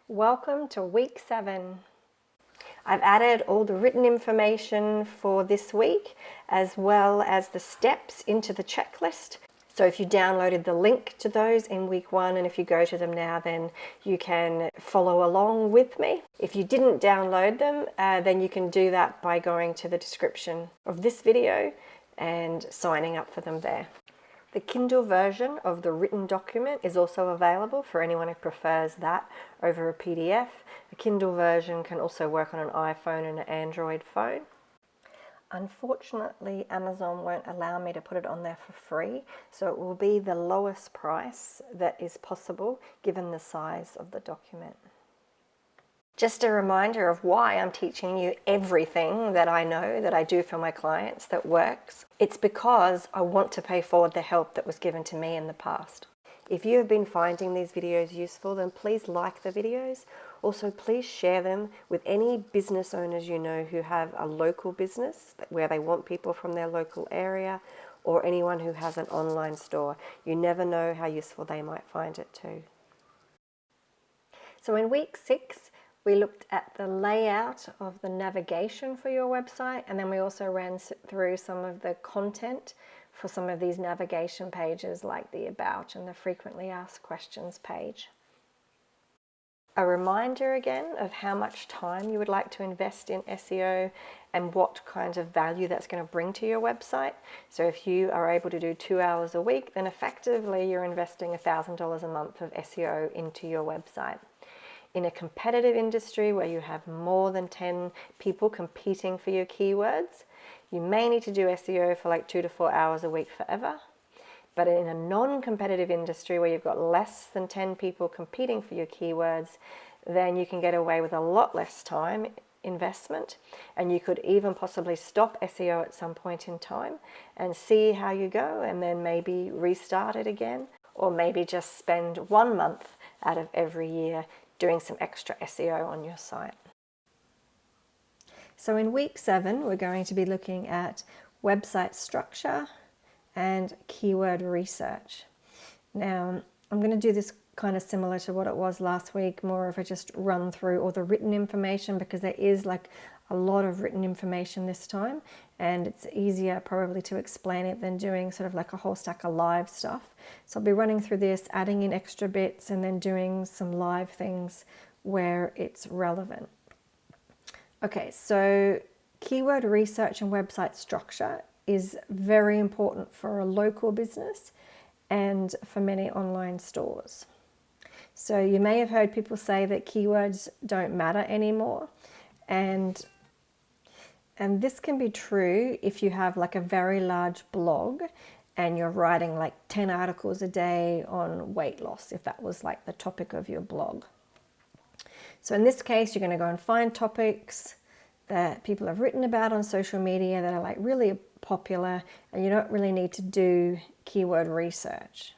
Welcome to week 7. I've added all the written information for this week as well as the steps into the checklist. So if you downloaded the link to those in week 1 and if you go to them now, then you can follow along with me. If you didn't download them, then you can do that by going to the description of this video and signing up for them there. The Kindle version of the written document is also available for anyone who prefers that over a PDF. The Kindle version can also work on an iPhone and an Android phone. Unfortunately, Amazon won't allow me to put it on there for free, so it will be the lowest price that is possible given the size of the document. Just a reminder of why I'm teaching you everything that I know that I do for my clients that works. It's because I want to pay forward the help that was given to me in the past. If you have been finding these videos useful, then please like the videos. Also, please share them with any business owners you know who have a local business where they want people from their local area, or anyone who has an online store. You never know how useful they might find it too. So in week 6, we looked at the layout of the navigation for your website, and then we also ran through some of the content for some of these navigation pages like the About and the Frequently Asked Questions page. A reminder again of how much time you would like to invest in SEO and what kind of value that's going to bring to your website. So if you are able to do 2 hours a week, then effectively you're investing $1,000 a month of SEO into your website. In a competitive industry where you have more than 10 people competing for your keywords, you may need to do SEO for like 2 to 4 hours a week forever. But in a non-competitive industry where you've got less than 10 people competing for your keywords, then you can get away with a lot less time investment, and you could even possibly stop SEO at some point in time and see how you go, and then maybe restart it again, or maybe just spend 1 month out of every year doing some extra SEO on your site. So in week 7, we're going to be looking at website structure and keyword research. Now, I'm going to do this kind of similar to what it was last week, more of a just run through all the written information, because there is like a lot of written information this time, and it's easier probably to explain it than doing sort of like a whole stack of live stuff. So I'll be running through this, adding in extra bits, and then doing some live things where it's relevant. Okay, so keyword research and website structure is very important for a local business and for many online stores. So you may have heard people say that keywords don't matter anymore, and this can be true if you have like a very large blog and you're writing like 10 articles a day on weight loss, if that was like the topic of your blog. So in this case, you're going to go and find topics that people have written about on social media that are like really popular, and you don't really need to do keyword research.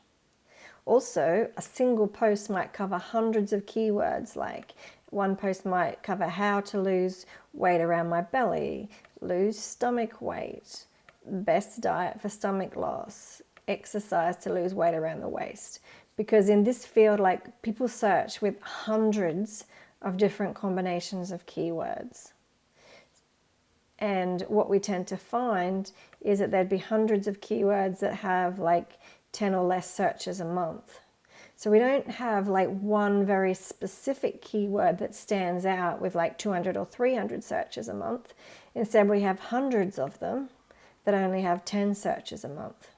Also, a single post might cover hundreds of keywords, like one post might cover how to lose weight around my belly, lose stomach weight, best diet for stomach loss, exercise to lose weight around the waist. Because in this field, like, people search with hundreds of different combinations of keywords. And what we tend to find is that there'd be hundreds of keywords that have like 10 or less searches a month. So we don't have like one very specific keyword that stands out with like 200 or 300 searches a month. Instead, we have hundreds of them that only have 10 searches a month.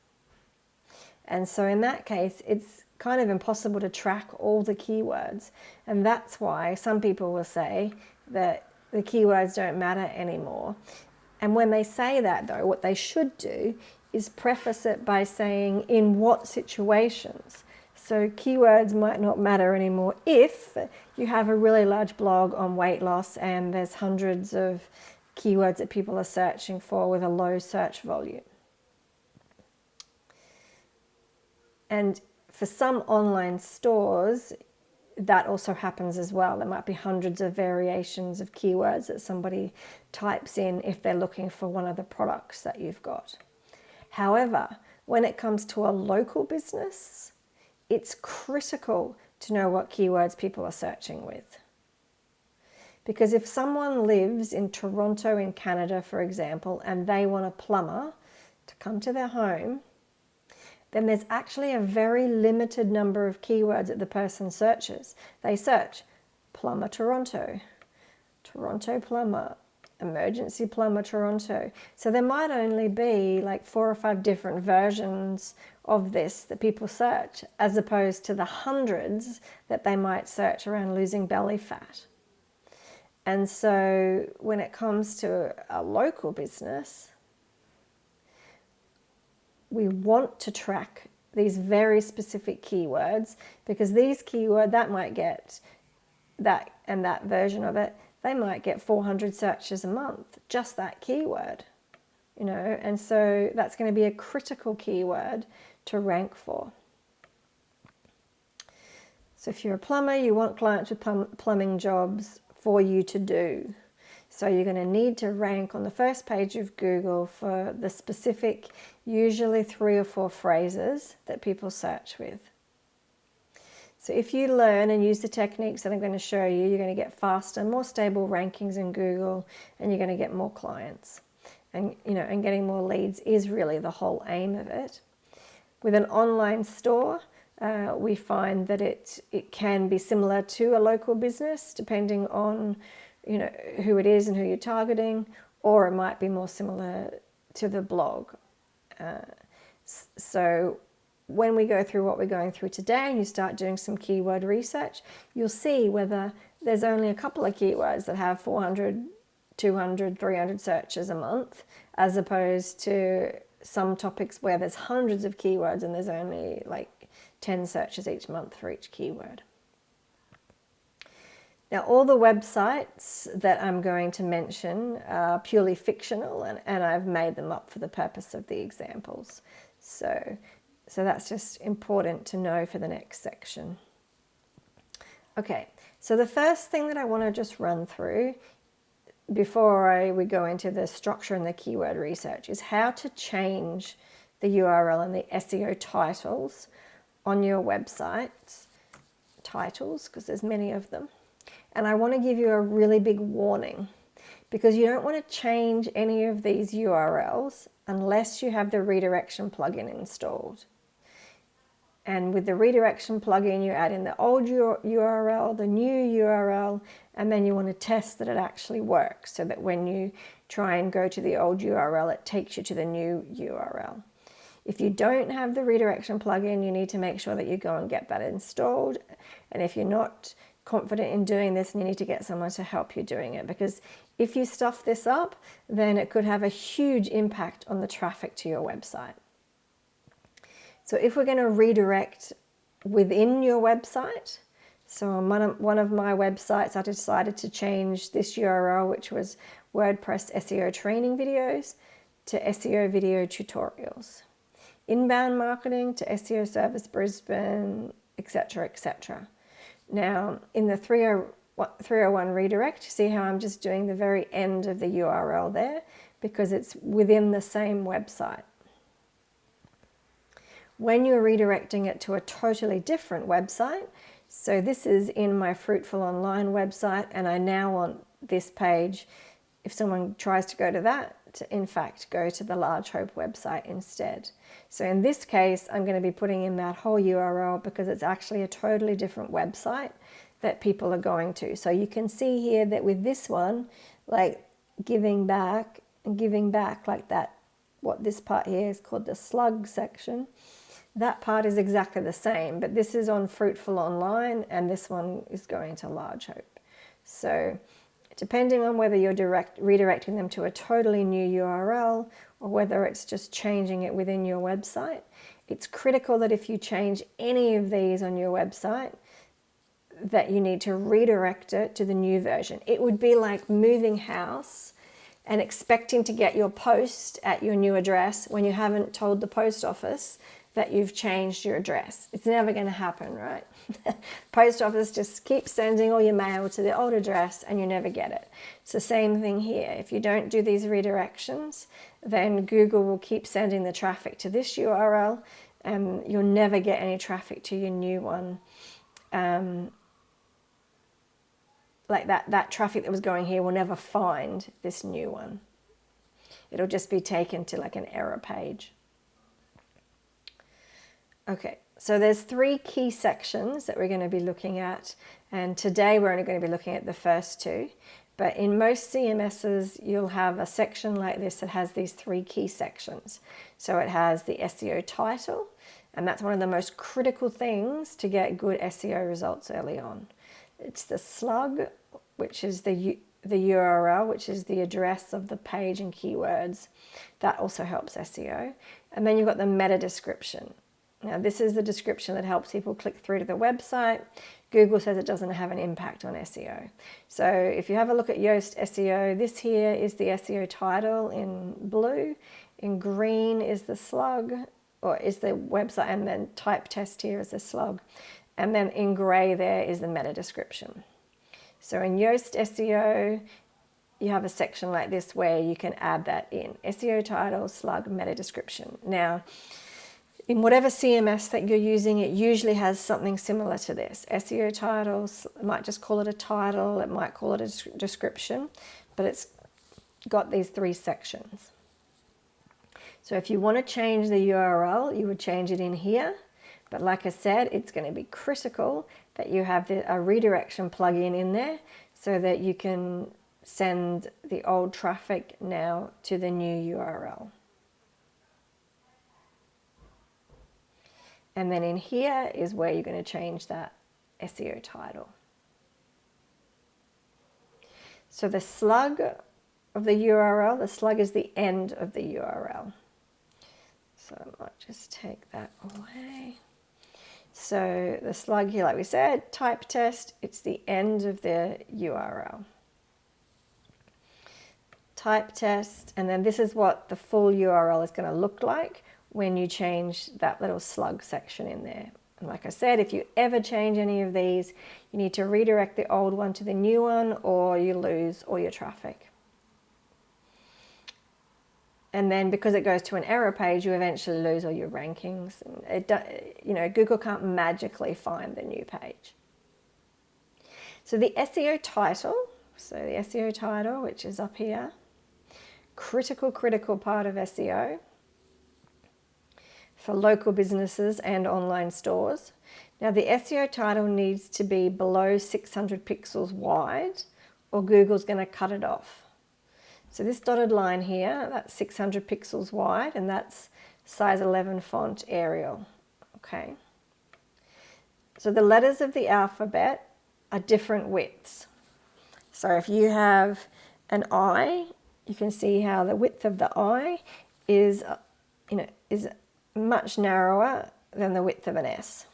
And so in that case, it's kind of impossible to track all the keywords. And that's why some people will say that the keywords don't matter anymore. And when they say that, though, what they should do is preface it by saying in what situations. So keywords might not matter anymore if you have a really large blog on weight loss and there's hundreds of keywords that people are searching for with a low search volume. And for some online stores, that also happens as well. There might be hundreds of variations of keywords that somebody types in if they're looking for one of the products that you've got. However, when it comes to a local business, it's critical to know what keywords people are searching with. Because if someone lives in Toronto in Canada, for example, and they want a plumber to come to their home, then there's actually a very limited number of keywords that the person searches. They search plumber Toronto, Toronto plumber, emergency plumber Toronto. So there might only be like 4 or 5 different versions of this that people search, as opposed to the hundreds that they might search around losing belly fat. And so when it comes to a local business, we want to track these very specific keywords, because these keywords, that might get that, and that version of it, they might get 400 searches a month, just that keyword, you know, and so that's going to be a critical keyword to rank for. So if you're a plumber, you want clients with plumbing jobs for you to do. So you're going to need to rank on the first page of Google for the specific, usually 3 or 4 phrases that people search with. So if you learn and use the techniques that I'm going to show you, you're going to get faster, more stable rankings in Google, and you're going to get more clients. And, you know, and getting more leads is really the whole aim of it. With an online store, we find that it can be similar to a local business, depending on, you know, who it is and who you're targeting, or it might be more similar to the blog. So when we go through what we're going through today and you start doing some keyword research, you'll see whether there's only a couple of keywords that have 400, 200, 300 searches a month, as opposed to some topics where there's hundreds of keywords and there's only like 10 searches each month for each keyword. Now, all the websites that I'm going to mention are purely fictional, and I've made them up for the purpose of the examples. So that's just important to know for the next section. Okay, so the first thing that I want to just run through before we go into the structure and the keyword research is how to change the URL and the SEO titles on your website. Titles, because there's many of them. And I want to give you a really big warning, because you don't want to change any of these URLs unless you have the redirection plugin installed. And with the redirection plugin, you add in the old URL, the new URL, and then you want to test that it actually works, so that when you try and go to the old URL, it takes you to the new URL. If you don't have the redirection plugin, you need to make sure that you go and get that installed. And if you're not confident in doing this, and you need to get someone to help you doing it, because if you stuff this up, then it could have a huge impact on the traffic to your website. So if we're going to redirect within your website, so on one of my websites, I decided to change this URL, which was WordPress SEO training videos, to SEO video tutorials. Inbound marketing to SEO service Brisbane, etc., etc. Now, in the 301 redirect, see how I'm just doing the very end of the URL there, because it's within the same website. When you're redirecting it to a totally different website, so this is in my Fruitful Online website, and I now want this page, if someone tries to go to that, to in fact go to the Large Hope website instead. So in this case, I'm going to be putting in that whole URL because it's actually a totally different website that people are going to. So you can see here that with this one, like giving back like that, what this part here is called the slug section, that part is exactly the same, but this is on Fruitful Online and this one is going to Large Hope. So depending on whether you're redirecting them to a totally new URL or whether it's just changing it within your website, it's critical that if you change any of these on your website, that you need to redirect it to the new version. It would be like moving house and expecting to get your post at your new address when you haven't told the post office that you've changed your address. It's never going to happen, right? Post office just keeps sending all your mail to the old address and you never get it. It's the same thing here. If you don't do these redirections, then Google will keep sending the traffic to this URL and you'll never get any traffic to your new one. like that traffic that was going here will never find this new one. It'll just be taken to like an error page. Okay, so there's 3 key sections that we're going to be looking at, and today we're only going to be looking at the first 2. But in most CMSs, you'll have a section like this that has these 3 key sections. So it has the SEO title, and that's one of the most critical things to get good SEO results early on. It's the slug, which is the URL, which is the address of the page and keywords. That also helps SEO. And then you've got the meta description. Now, this is the description that helps people click through to the website. Google says it doesn't have an impact on SEO. So if you have a look at Yoast SEO, this here is the SEO title in blue. In green is the slug, or is the website, and then type test here is the slug. And then in gray there is the meta description. So in Yoast SEO, you have a section like this where you can add that in. SEO title, slug, meta description. Now, in whatever CMS that you're using, it usually has something similar to this. SEO titles, it might just call it a title, it might call it a description, but it's got these 3 sections. So if you want to change the URL, you would change it in here. But like I said, it's going to be critical that you have a redirection plugin in there so that you can send the old traffic now to the new URL. And then in here is where you're going to change that SEO title. So the slug of the URL, the slug is the end of the URL. So I might just take that away. So the slug here, like we said, type test, it's the end of the URL. Type test, and then this is what the full URL is going to look like when you change that little slug section in there. And like I said, if you ever change any of these, you need to redirect the old one to the new one, or you lose all your traffic. And then because it goes to an error page, you eventually lose all your rankings. Google can't magically find the new page. So the SEO title, which is up here, critical part of SEO for local businesses and online stores. Now the SEO title needs to be below 600 pixels wide, or Google's going to cut it off. So this dotted line here, that's 600 pixels wide, and that's size 11 font Arial. Okay. So the letters of the alphabet are different widths. So if you have an I, you can see how the width of the I is much narrower than the width of an S.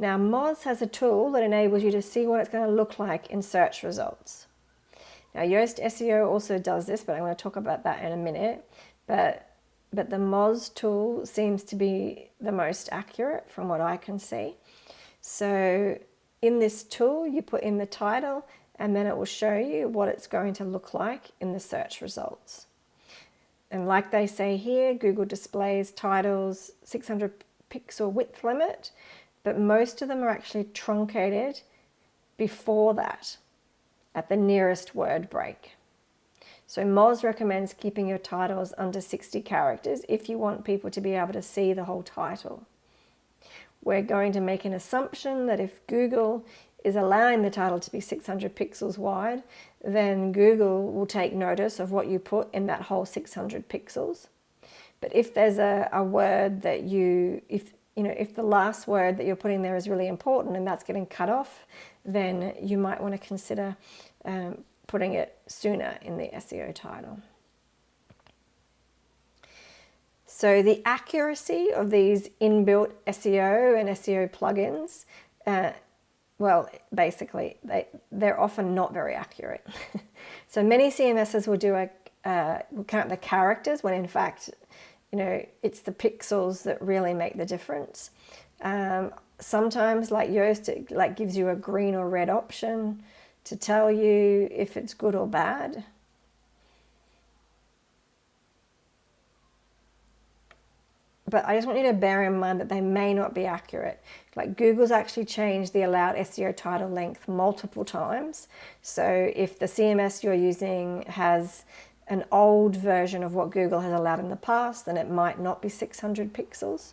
Now Moz has a tool that enables you to see what it's going to look like in search results. Now Yoast SEO also does this, but I'm going to talk about that in a minute. But the Moz tool seems to be the most accurate from what I can see. So in this tool, you put in the title, and then it will show you what it's going to look like in the search results. And like they say here, Google displays titles 600 pixel width limit, but most of them are actually truncated before that at the nearest word break. So Moz recommends keeping your titles under 60 characters if you want people to be able to see the whole title. We're going to make an assumption that if Google is allowing the title to be 600 pixels wide, then Google will take notice of what you put in that whole 600 pixels. But if there's a word that if the last word that you're putting there is really important and that's getting cut off, then you might want to consider putting it sooner in the SEO title. So the accuracy of these inbuilt SEO and SEO plugins, basically they're often not very accurate. So many CMSs will count the characters when in fact, it's the pixels that really make the difference. Sometimes, like Yoast, it gives you a green or red option to tell you if it's good or bad. but I just want you to bear in mind that they may not be accurate. Like Google's actually changed the allowed SEO title length multiple times. So if the CMS you're using has an old version of what Google has allowed in the past, then it might not be 600 pixels.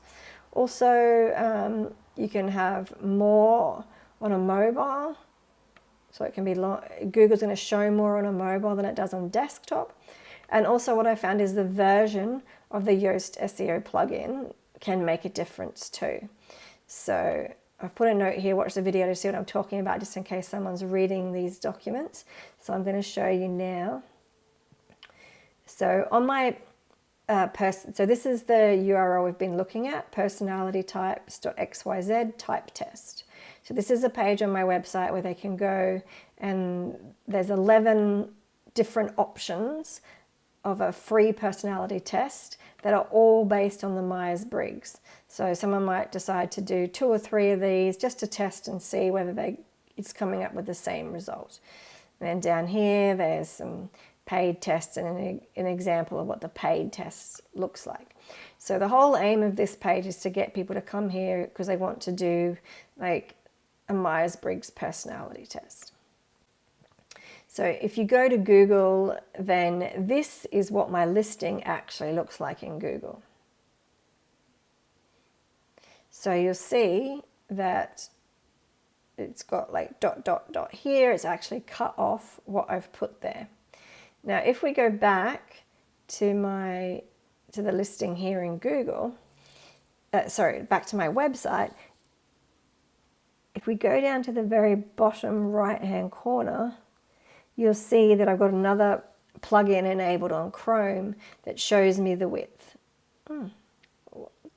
Also, you can have more on a mobile. So it can be long. Google's going to show more on a mobile than it does on desktop. And also what I found is the version of the Yoast SEO plugin can make a difference too. So I've put a note here, watch the video to see what I'm talking about, just in case someone's reading these documents. So I'm going to show you now. So on my so this is the URL we've been looking at, personalitytypes.xyz type test. So this is a page on my website where they can go, and there's 11 different options of a free personality test that are all based on the Myers-Briggs. So someone might decide to do 2 or 3 of these just to test and see whether it's coming up with the same result. And then down here, there's some paid tests and an example of what the paid test looks like. So the whole aim of this page is to get people to come here because they want to do like a Myers-Briggs personality test. So if you go to Google, then this is what my listing actually looks like in Google. So you'll see that it's got like ... here. It's actually cut off what I've put there. Now, if we go back to the listing here in Google, back to my website, if we go down to the very bottom right-hand corner, you'll see that I've got another plugin enabled on Chrome that shows me the width. Oh,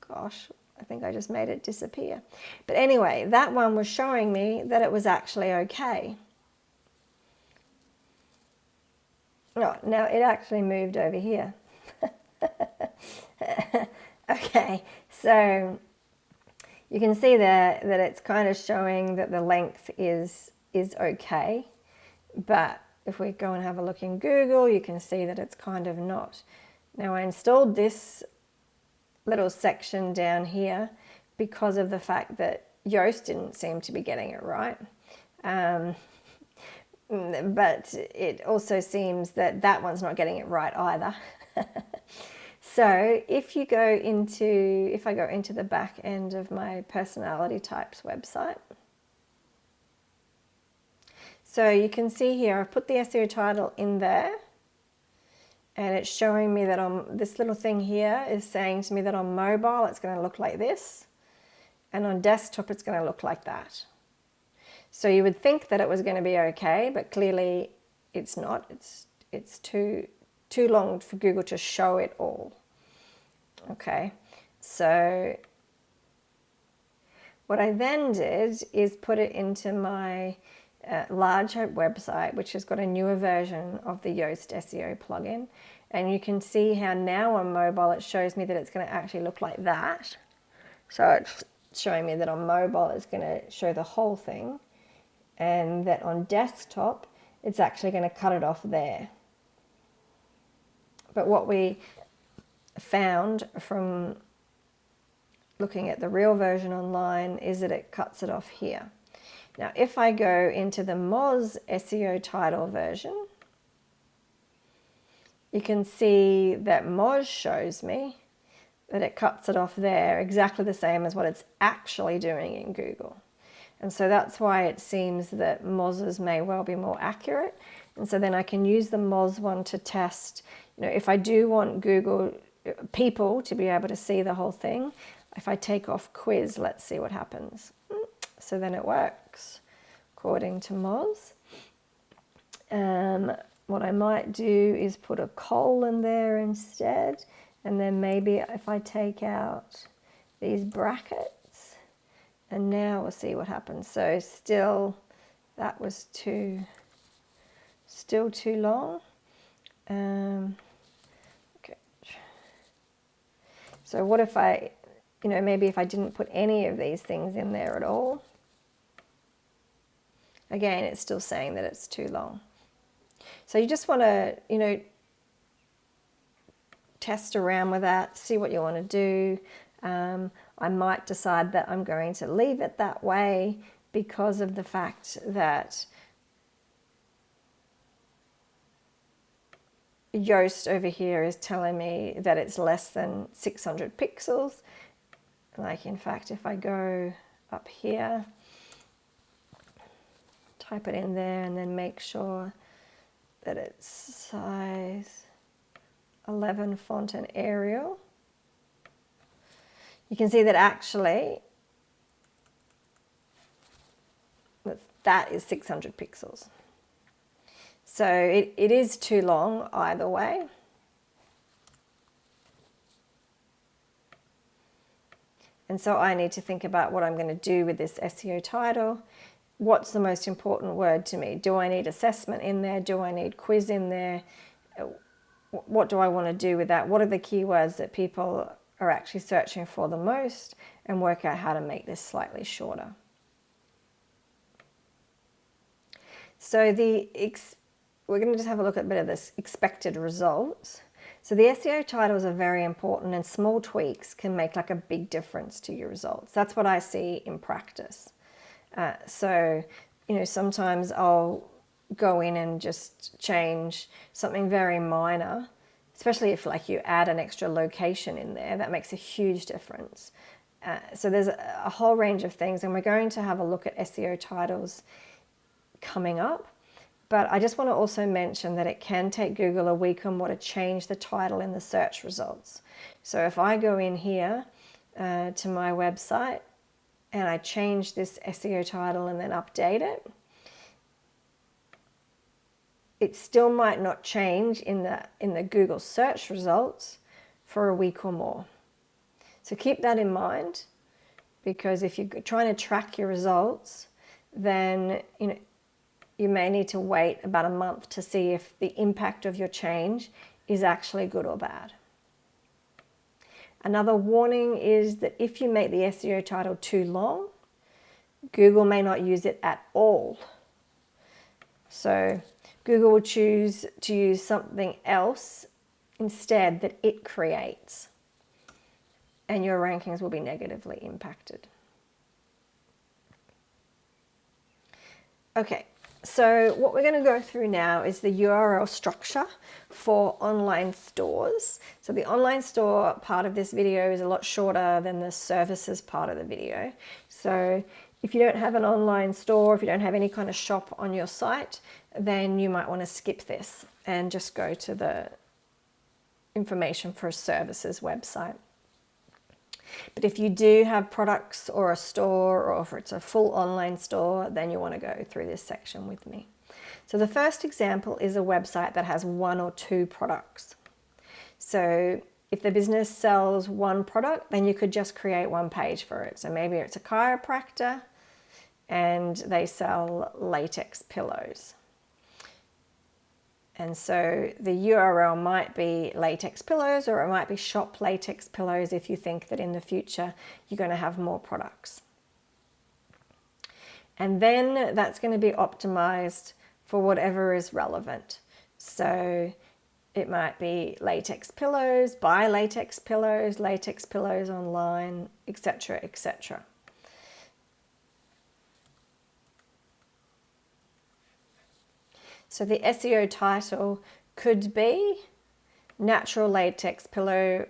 gosh, I think I just made it disappear. But anyway, that one was showing me that it was actually okay. Oh, now it actually moved over here. Okay, so you can see there that it's kind of showing that the length is okay, but if we go and have a look in Google, you can see that it's kind of not. Now I installed this little section down here because of the fact that Yoast didn't seem to be getting it right. But it also seems that that one's not getting it right either. So if I go into the back end of my personality types website, so you can see here I've put the SEO title in there, and it's showing me that on this little thing here is saying to me that on mobile it's going to look like this, and on desktop it's going to look like that. So you would think that it was going to be okay, but clearly it's not. It's too long for Google to show it all. Okay, so what I then did is put it into my larger website, which has got a newer version of the Yoast SEO plugin. And you can see how now on mobile it shows me that it's going to actually look like that. So it's showing me that on mobile it's going to show the whole thing, and that on desktop it's actually going to cut it off there. But what we found from looking at the real version online is that it cuts it off here. Now if I go into the Moz SEO title version, you can see that Moz shows me that it cuts it off there exactly the same as what it's actually doing in Google. And so that's why it seems that Moz's may well be more accurate. And so then I can use the Moz one to test, if I do want Google people to be able to see the whole thing, if I take off quiz, let's see what happens. So then it works according to Moz. What I might do is put a colon there instead, and then maybe if I take out these brackets, and now we'll see what happens. So still, that was still too long. Okay. So what if I, maybe if I didn't put any of these things in there at all? Again, it's still saying that it's too long. So you just want to, test around with that, see what you want to do. I might decide that I'm going to leave it that way because of the fact that Yoast over here is telling me that it's less than 600 pixels. Like, in fact, if I go up here, type it in there and then make sure that it's size 11 font and Arial, you can see that actually that is 600 pixels. So it is too long either way. And so I need to think about what I'm going to do with this SEO title. What's the most important word to me? Do I need assessment in there? Do I need quiz in there? What do I want to do with that? What are the keywords that people are actually searching for the most? And work out how to make this slightly shorter. So we're going to just have a look at a bit of this expected results. So the SEO titles are very important, and small tweaks can make like a big difference to your results. That's what I see in practice. So, you know, sometimes I'll go in and just change something very minor, especially if like you add an extra location in there, that makes a huge difference. So there's a whole range of things, and we're going to have a look at SEO titles coming up. But I just want to also mention that it can take Google a week or more to change the title in the search results. So if I go in here to my website and I change this SEO title and then update it, it still might not change in the Google search results for a week or more. So keep that in mind, because if you're trying to track your results, then you may need to wait about a month to see if the impact of your change is actually good or bad. Another warning is that if you make the SEO title too long, Google may not use it at all. So Google will choose to use something else instead that it creates, and your rankings will be negatively impacted. Okay. So what we're going to go through now is the URL structure for online stores. So the online store part of this video is a lot shorter than the services part of the video. So if you don't have an online store, if you don't have any kind of shop on your site, then you might want to skip this and just go to the information for a services website. But if you do have products or a store, or if it's a full online store, then you want to go through this section with me. So the first example is a website that has 1 or 2 products. So if the business sells one product, then you could just create one page for it. So maybe it's a chiropractor and they sell latex pillows. And so the URL might be latex pillows, or it might be shop latex pillows if you think that in the future you're going to have more products. And then that's going to be optimized for whatever is relevant. So it might be latex pillows, buy latex pillows online, etc., etc. So the SEO title could be natural latex pillow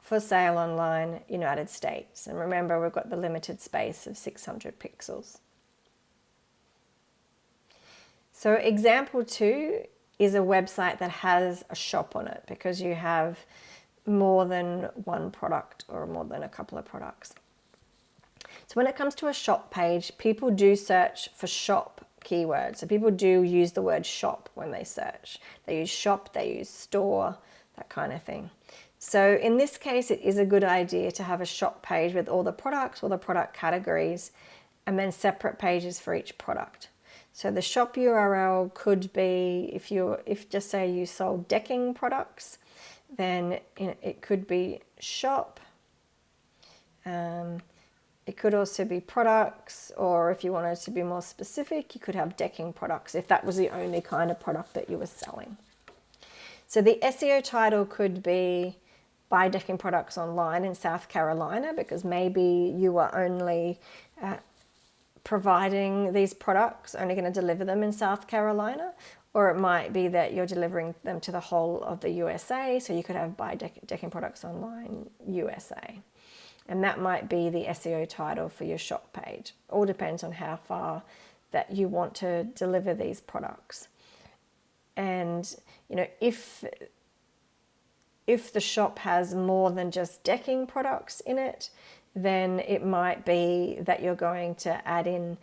for sale online, United States. And remember, we've got the limited space of 600 pixels. So example 2 is a website that has a shop on it, because you have more than one product or more than a couple of products. So when it comes to a shop page, people do search for shop keywords. So people do use the word shop when they search. They use shop, they use store, that kind of thing. So in this case, it is a good idea to have a shop page with all the products, all the product categories, and then separate pages for each product. So the shop URL could be, if just say you sold decking products, then it could be shop. It could also be products, or if you wanted to be more specific, you could have decking products if that was the only kind of product that you were selling. So the SEO title could be buy decking products online in South Carolina, because maybe you are only providing these products, only going to deliver them in South Carolina, or it might be that you're delivering them to the whole of the USA, so you could have buy decking products online USA. And that might be the SEO title for your shop page. All depends on how far that you want to deliver these products. And if the shop has more than just decking products in it, then it might be that you're going to add in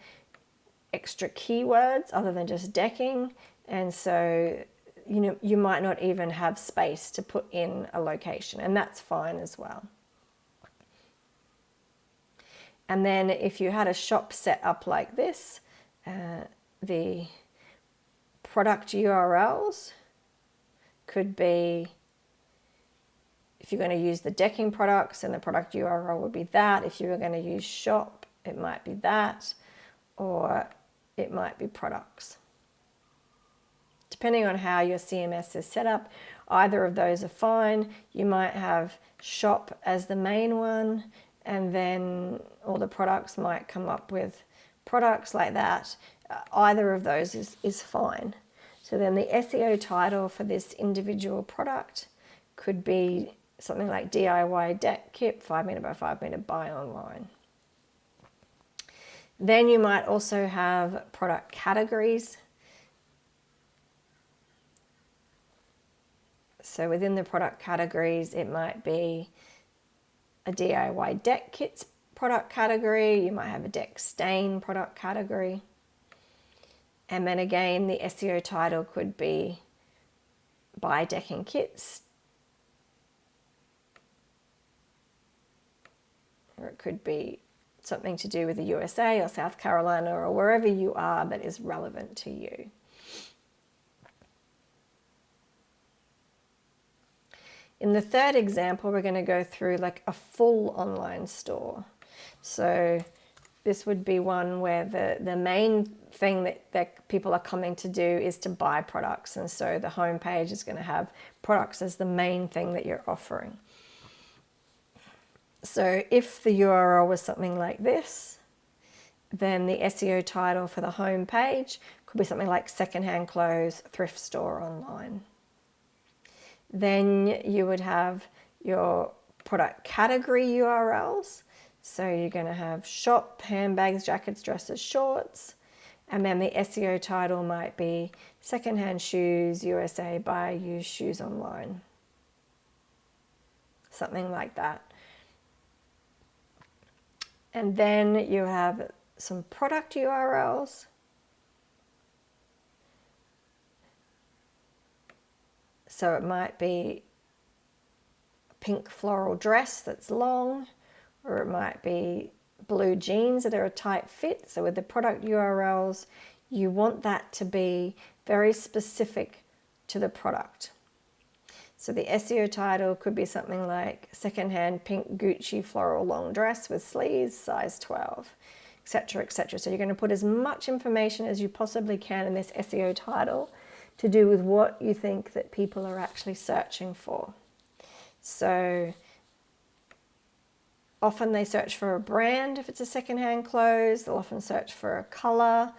extra keywords other than just decking. And so, you might not even have space to put in a location, and that's fine as well. And then if you had a shop set up like this, the product URLs could be, if you're going to use the decking products, and the product URL would be that. If you were going to use shop, it might be that, or it might be products. Depending on how your CMS is set up, either of those are fine. You might have shop as the main one, and then all the products might come up with products like that. Either of those is fine. So then the SEO title for this individual product could be something like DIY deck kit, 5 meter by 5 meter, buy online. Then you might also have product categories. So within the product categories, it might be a DIY deck kits product category. You might have a deck stain product category. And then again, the SEO title could be buy decking kits. Or it could be something to do with the USA or South Carolina or wherever you are that is relevant to you. In the third example, we're going to go through like a full online store. So this would be one where the main thing that people are coming to do is to buy products. And so the homepage is going to have products as the main thing that you're offering. So if the URL was something like this, then the SEO title for the homepage could be something like secondhand clothes, thrift store online. Then you would have your product category URLs. So you're going to have shop, handbags, jackets, dresses, shorts. And then the SEO title might be secondhand shoes, USA, buy used shoes online. Something like that. And then you have some product URLs. So it might be a pink floral dress that's long, or it might be blue jeans that are a tight fit. So with the product URLs, you want that to be very specific to the product. So the SEO title could be something like secondhand pink Gucci floral long dress with sleeves, size 12, etc., etc. So you're going to put as much information as you possibly can in this SEO title to do with what you think that people are actually searching for. So often they search for a brand if it's a secondhand clothes. They'll often search for a color,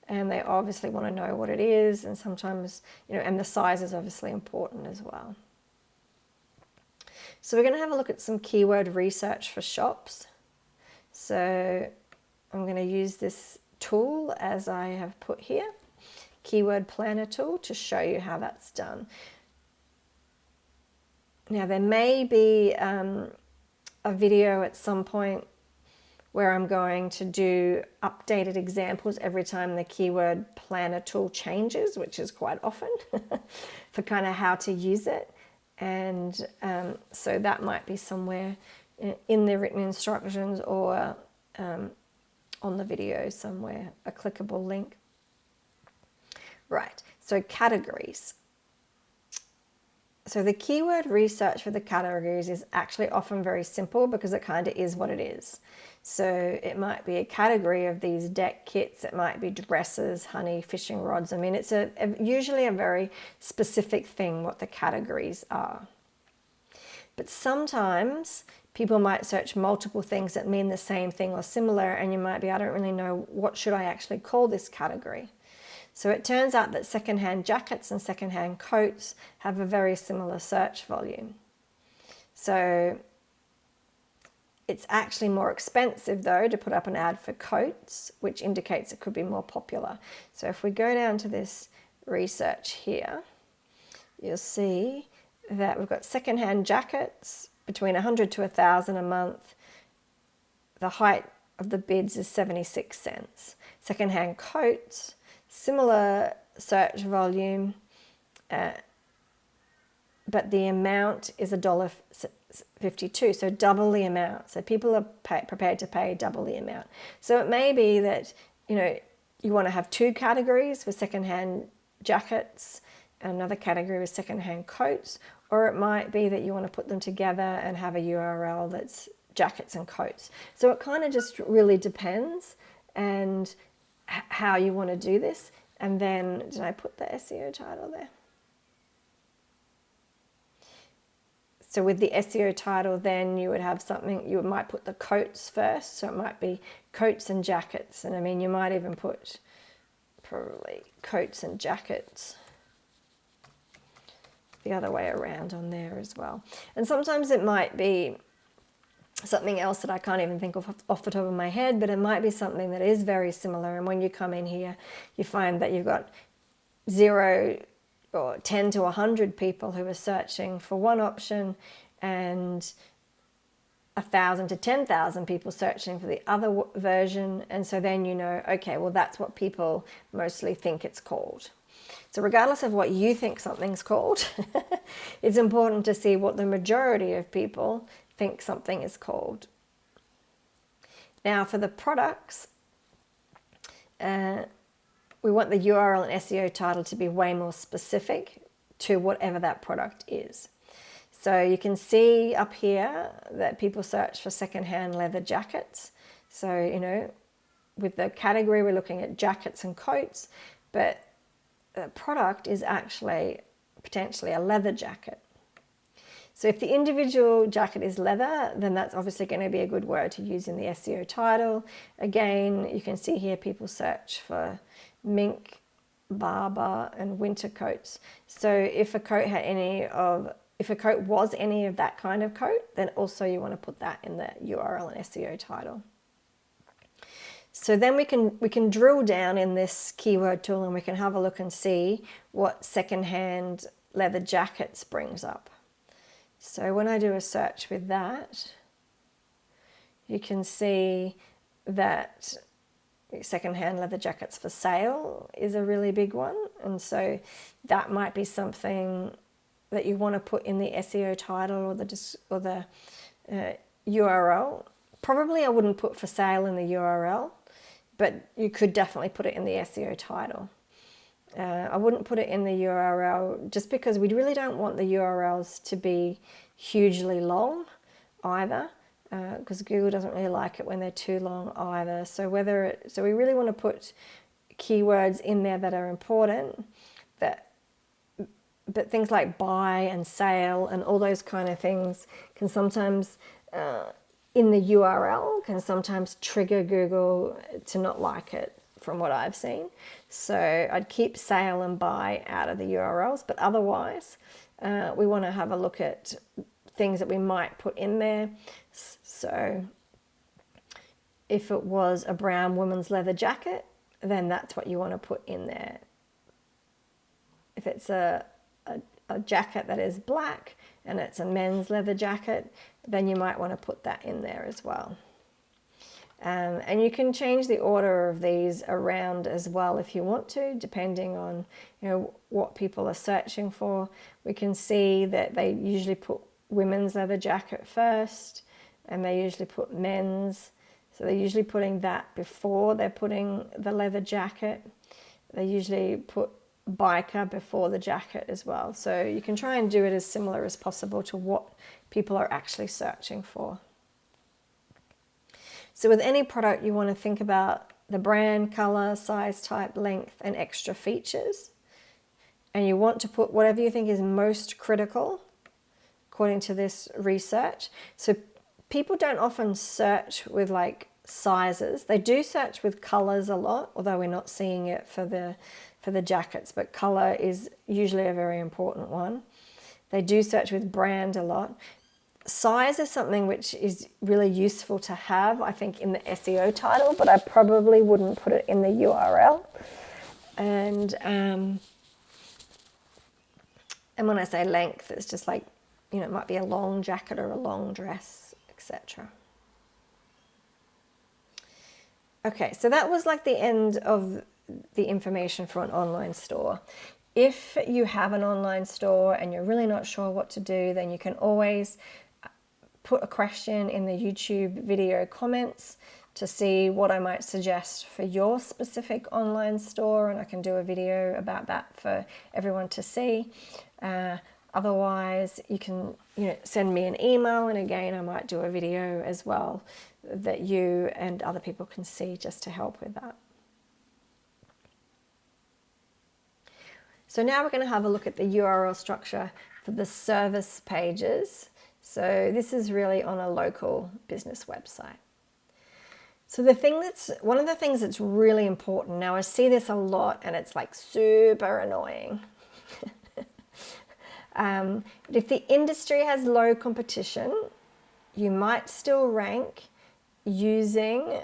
and they obviously want to know what it is. And sometimes, and the size is obviously important as well. So we're going to have a look at some keyword research for shops. So I'm going to use this tool as I have put here, Keyword Planner tool, to show you how that's done. Now there may be a video at some point where I'm going to do updated examples every time the Keyword Planner tool changes, which is quite often, for kind of how to use it. And so that might be somewhere in the written instructions or on the video somewhere, a clickable link. Right, so categories. So the keyword research for the categories is actually often very simple because it kind of is what it is. So it might be a category of these deck kits, it might be dresses, honey, fishing rods. I mean, it's usually a very specific thing what the categories are. But sometimes people might search multiple things that mean the same thing or similar, and you might be, I don't really know, what should I actually call this category? So it turns out that secondhand jackets and secondhand coats have a very similar search volume. So it's actually more expensive though to put up an ad for coats, which indicates it could be more popular. So if we go down to this research here, you'll see that we've got secondhand jackets between 100 to 1,000 a month. The height of the bids is 76 cents. Secondhand coats, similar search volume, but the amount is $1.52, so double the amount. So people are prepared to pay double the amount. So it may be that, you know, you want to have two categories for secondhand jackets and another category with secondhand coats, or it might be that you want to put them together and have a URL that's jackets and coats. So it kind of just really depends and how you want to do this. And then, did I put the SEO title there? So with the SEO title, then you would have something, you might put the coats first. So it might be coats and jackets. And I mean, you might even put probably coats and jackets the other way around on there as well. And sometimes it might be something else that I can't even think of off the top of my head, but it might be something that is very similar. And when you come in here, you find that you've got 0 or 10 to 100 people who are searching for one option and 1,000 to 10,000 people searching for the other version. And so then you know, okay, well, that's what people mostly think it's called. So regardless of what you think something's called, it's important to see what the majority of people think something is called. Now for the products, we want the URL and SEO title to be way more specific to whatever that product is. So you can see up here that people search for secondhand leather jackets. So, you know, with the category, we're looking at jackets and coats, but the product is actually potentially a leather jacket. So if the individual jacket is leather, then that's obviously going to be a good word to use in the SEO title. Again, you can see here people search for mink, barber, and winter coats. So if a coat had if a coat was any of that kind of coat, then also you want to put that in the URL and SEO title. So then we can drill down in this keyword tool and we can have a look and see what secondhand leather jackets brings up. So when I do a search with that, you can see that secondhand leather jackets for sale is a really big one. And so that might be something that you want to put in the SEO title or the URL. Probably I wouldn't put for sale in the URL, but you could definitely put it in the SEO title. I wouldn't put it in the URL just because we really don't want the URLs to be hugely long either, because Google doesn't really like it when they're too long either. So we really want to put keywords in there that are important, but things like buy and sale and all those kind of things can sometimes in the URL can sometimes trigger Google to not like it, from what I've seen. So I'd keep sale and buy out of the URLs, but otherwise we want to have a look at things that we might put in there. So if it was a brown woman's leather jacket, then that's what you want to put in there. If it's a jacket that is black and it's a men's leather jacket, then you might want to put that in there as well. And you can change the order of these around as well if you want to, depending on, you know, what people are searching for. We can see that they usually put women's leather jacket first, and they usually put men's. So they're usually putting that before they're putting the leather jacket. They usually put biker before the jacket as well. So you can try and do it as similar as possible to what people are actually searching for. So with any product, you want to think about the brand, color, size, type, length, and extra features. And you want to put whatever you think is most critical according to this research. So people don't often search with like sizes. They do search with colors a lot, although we're not seeing it for the jackets, but color is usually a very important one. They do search with brand a lot. Size is something which is really useful to have, I think, in the SEO title, but I probably wouldn't put it in the URL. And when I say length, it's just like, you know, it might be a long jacket or a long dress, etc. Okay, so that was like the end of the information for an online store. If you have an online store and you're really not sure what to do, then you can always put a question in the YouTube video comments to see what I might suggest for your specific online store, and I can do a video about that for everyone to see. Otherwise, you can send me an email, and again, I might do a video as well that you and other people can see just to help with that. So now we're going to have a look at the URL structure for the service pages. So this is really on a local business website. So one of the things that's really important, now I see this a lot and it's like super annoying. If the industry has low competition, you might still rank using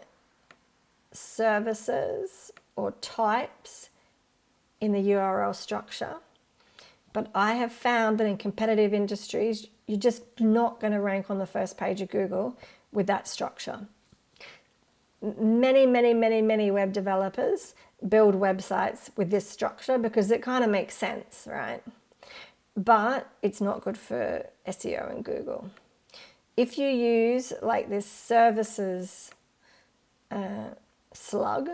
services or types in the URL structure. But I have found that in competitive industries, you're just not going to rank on the first page of Google with that structure. Many web developers build websites with this structure because it kind of makes sense, right? But it's not good for SEO in Google. If you use like this services slug,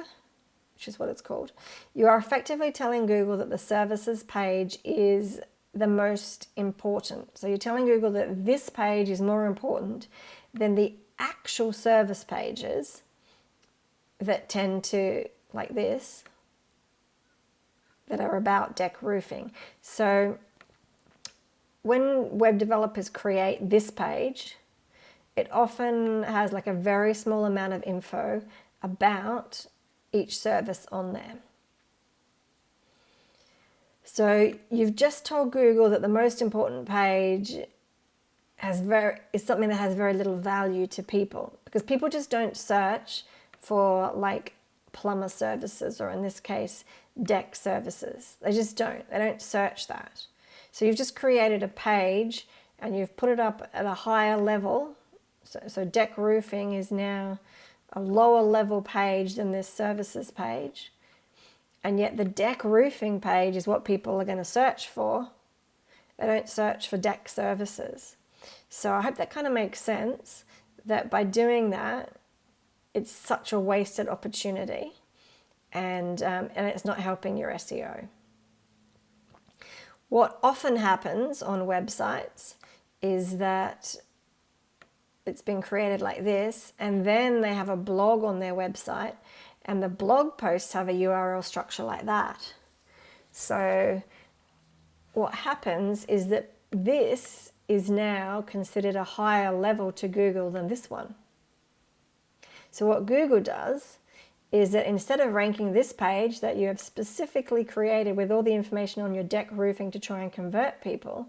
which is what it's called, you are effectively telling Google that the services page is the most important. So you're telling Google that this page is more important than the actual service pages that tend to, like this, that are about deck roofing. So when web developers create this page, it often has like a very small amount of info about each service on there. So you've just told Google that the most important page is something that has very little value to people, because people just don't search for like plumber services, or in this case, deck services. They just don't. They don't search that. So you've just created a page and you've put it up at a higher level. So deck roofing is now a lower level page than this services page. And yet the deck roofing page is what people are going to search for. They don't search for deck services. So I hope that kind of makes sense, that by doing that, it's such a wasted opportunity, and it's not helping your SEO. What often happens on websites is that it's been created like this, and then they have a blog on their website, and the blog posts have a URL structure like that. So what happens is that this is now considered a higher level to Google than this one. So what Google does is that instead of ranking this page that you have specifically created with all the information on your deck roofing to try and convert people,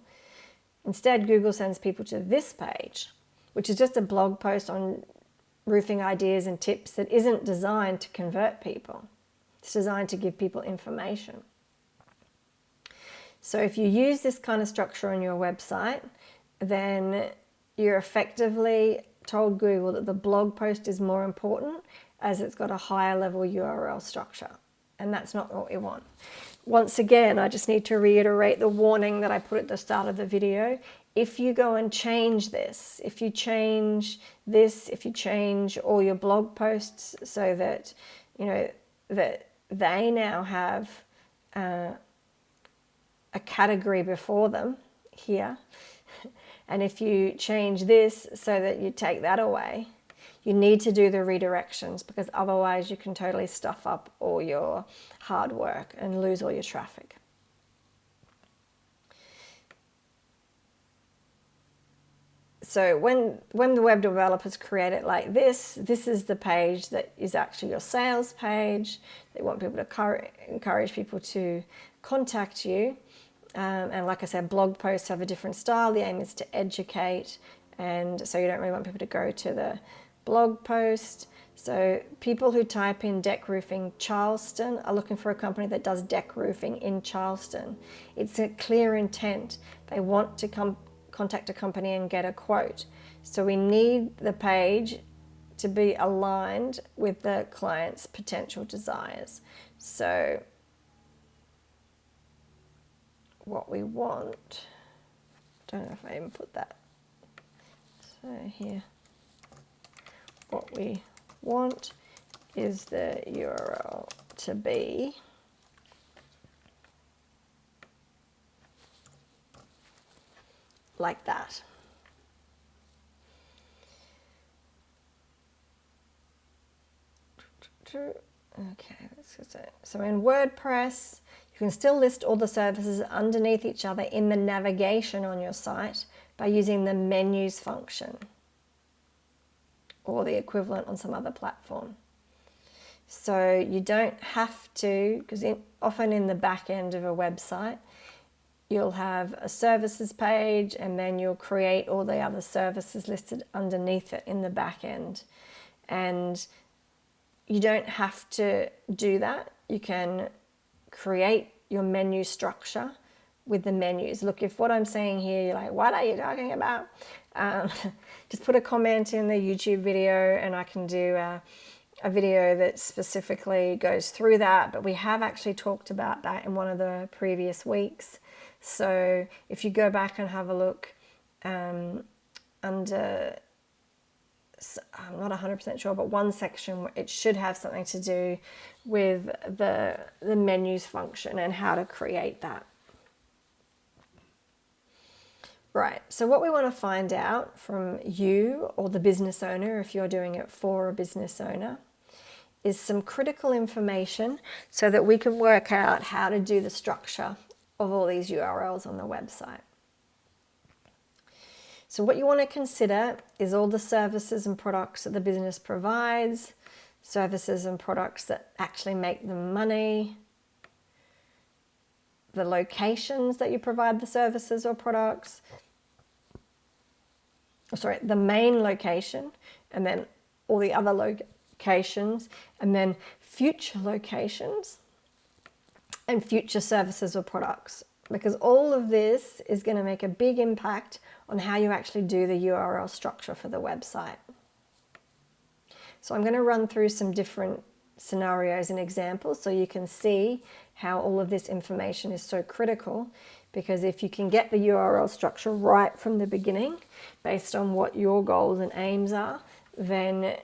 instead Google sends people to this page, which is just a blog post on roofing ideas and tips that isn't designed to convert people. It's designed to give people information. So if you use this kind of structure on your website, then you're effectively told Google that the blog post is more important, as it's got a higher level URL structure. And that's not what we want. Once again, I just need to reiterate the warning that I put at the start of the video. If you go and change this, if you change all your blog posts so that, that they now have a category before them here, and if you change this so that you take that away, you need to do the redirections, because otherwise you can totally stuff up all your hard work and lose all your traffic. So when the web developers create it like this is the page that is actually your sales page. They want people to encourage people to contact you. And like I said, blog posts have a different style. The aim is to educate, and so you don't really want people to go to the blog post. So people who type in deck roofing Charleston are looking for a company that does deck roofing in Charleston. It's a clear intent. They want to contact a company and get a quote. So we need the page to be aligned with the client's potential desires. So what we want, don't know if I even put that. So here, what we want is the URL to be like that. Okay, let's go. So in WordPress, you can still list all the services underneath each other in the navigation on your site by using the menus function or the equivalent on some other platform. So you don't have to, because often in the back end of a website, you'll have a services page and then you'll create all the other services listed underneath it in the back end. And you don't have to do that. You can create your menu structure with the menus. Look, if what I'm saying here, you're like, what are you talking about? Just put a comment in the YouTube video and I can do a video that specifically goes through that. But we have actually talked about that in one of the previous weeks. So if you go back and have a look under, I'm not 100% sure, but one section, it should have something to do with the menus function and how to create that. Right, so what we want to find out from you or the business owner, if you're doing it for a business owner, is some critical information so that we can work out how to do the structure of all these URLs on the website. So what you want to consider is all the services and products that the business provides, services and products that actually make them money, the locations that you provide the services or products, the main location, and then all the other locations, and then future locations and future services or products, because all of this is going to make a big impact on how you actually do the URL structure for the website. So I'm going to run through some different scenarios and examples so you can see how all of this information is so critical, because if you can get the URL structure right from the beginning based on what your goals and aims are, then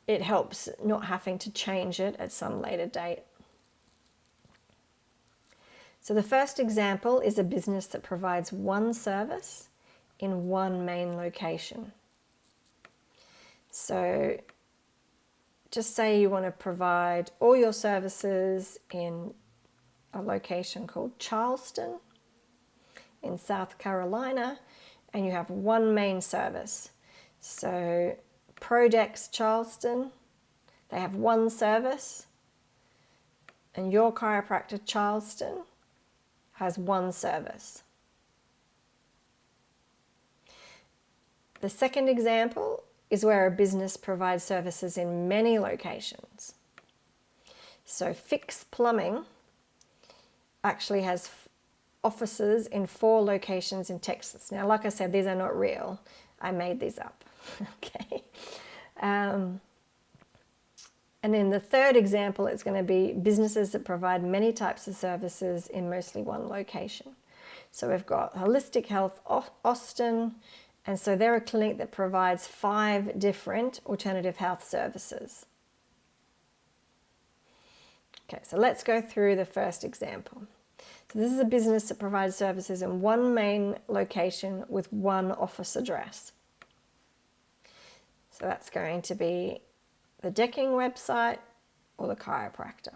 it helps not having to change it at some later date. So the first example is a business that provides one service in one main location. So just say you want to provide all your services in a location called Charleston in South Carolina, and you have one main service. So Prodex Charleston, they have one service, and your chiropractor Charleston has one service. The second example is where a business provides services in many locations. So Fix Plumbing actually has offices in 4 locations in Texas. Now, like I said, these are not real. I made these up. Okay. And in the third example, it's going to be businesses that provide many types of services in mostly one location. So we've got Holistic Health Austin, and so they're a clinic that provides 5 different alternative health services. Okay, so let's go through the first example. So this is a business that provides services in one main location with one office address. So that's going to be the decking website or the chiropractor.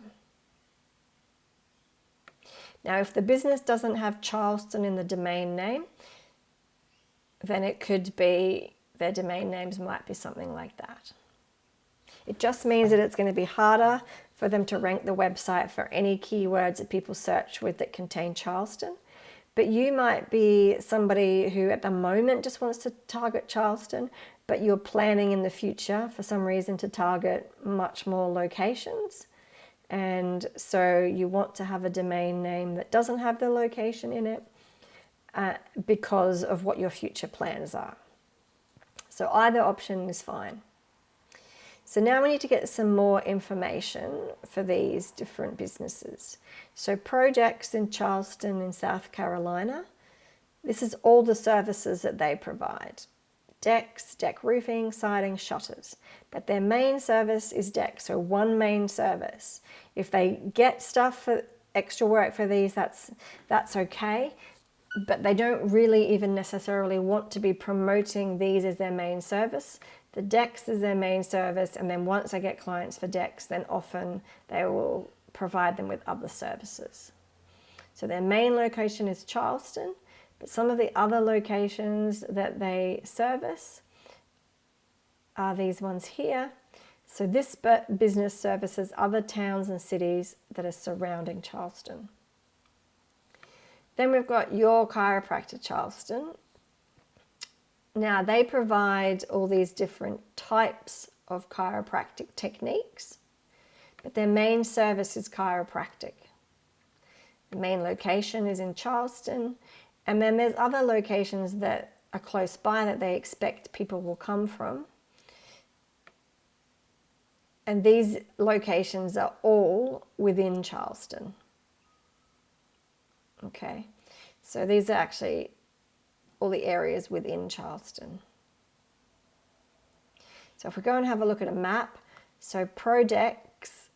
Now, if the business doesn't have Charleston in the domain name, then it could be their domain names might be something like that. It just means that it's going to be harder for them to rank the website for any keywords that people search with that contain Charleston. But you might be somebody who at the moment just wants to target Charleston, but you're planning in the future for some reason to target much more locations. And so you want to have a domain name that doesn't have the location in it because of what your future plans are. So either option is fine. So now we need to get some more information for these different businesses. So Projects in Charleston in South Carolina, this is all the services that they provide. Decks, deck roofing, siding, shutters. But their main service is decks, so one main service. If they get stuff for extra work for these, that's okay. But they don't really even necessarily want to be promoting these as their main service. The decks is their main service, and then once I get clients for decks, then often they will provide them with other services. So their main location is Charleston, but some of the other locations that they service are these ones here. So this business services other towns and cities that are surrounding Charleston. Then we've got Your Chiropractor Charleston. Now they provide all these different types of chiropractic techniques, but their main service is chiropractic. The main location is in Charleston, and then there's other locations that are close by that they expect people will come from. And these locations are all within Charleston. Okay, so these are actually all the areas within Charleston. So if we go and have a look at a map, so Projects,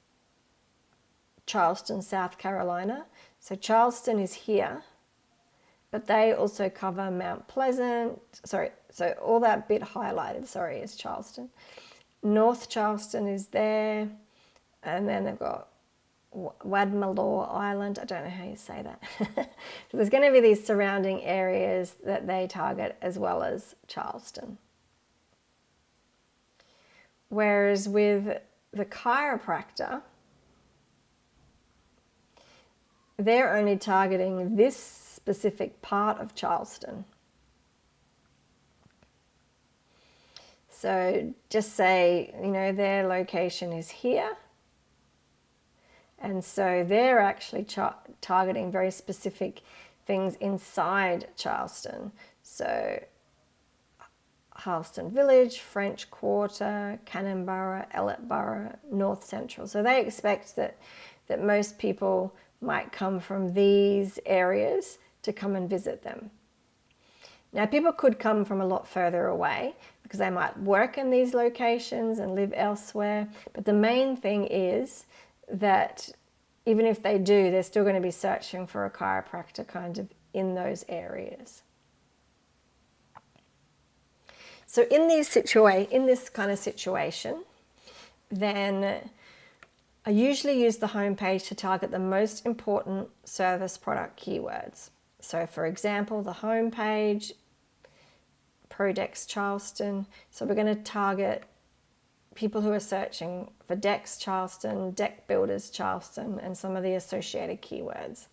Charleston, South Carolina. So Charleston is here, but they also cover Mount Pleasant, so all that bit highlighted, is Charleston. North Charleston is there, and then they've got Wadmalaw Island, I don't know how you say that. So there's going to be these surrounding areas that they target as well as Charleston. Whereas with the chiropractor, they're only targeting this specific part of Charleston. So just say, their location is here. And so they're actually targeting very specific things inside Charleston. So Harleston Village, French Quarter, Cannonborough, Elletborough, North Central. So they expect that most people might come from these areas to come and visit them. Now, people could come from a lot further away because they might work in these locations and live elsewhere. But the main thing is that even if they do, they're still going to be searching for a chiropractor kind of in those areas. So in this kind of situation, then I usually use the homepage to target the most important service product keywords. So for example, the homepage, Projects Charleston. So we're going to target people who are searching for decks Charleston, deck builders Charleston, and some of the associated keywords.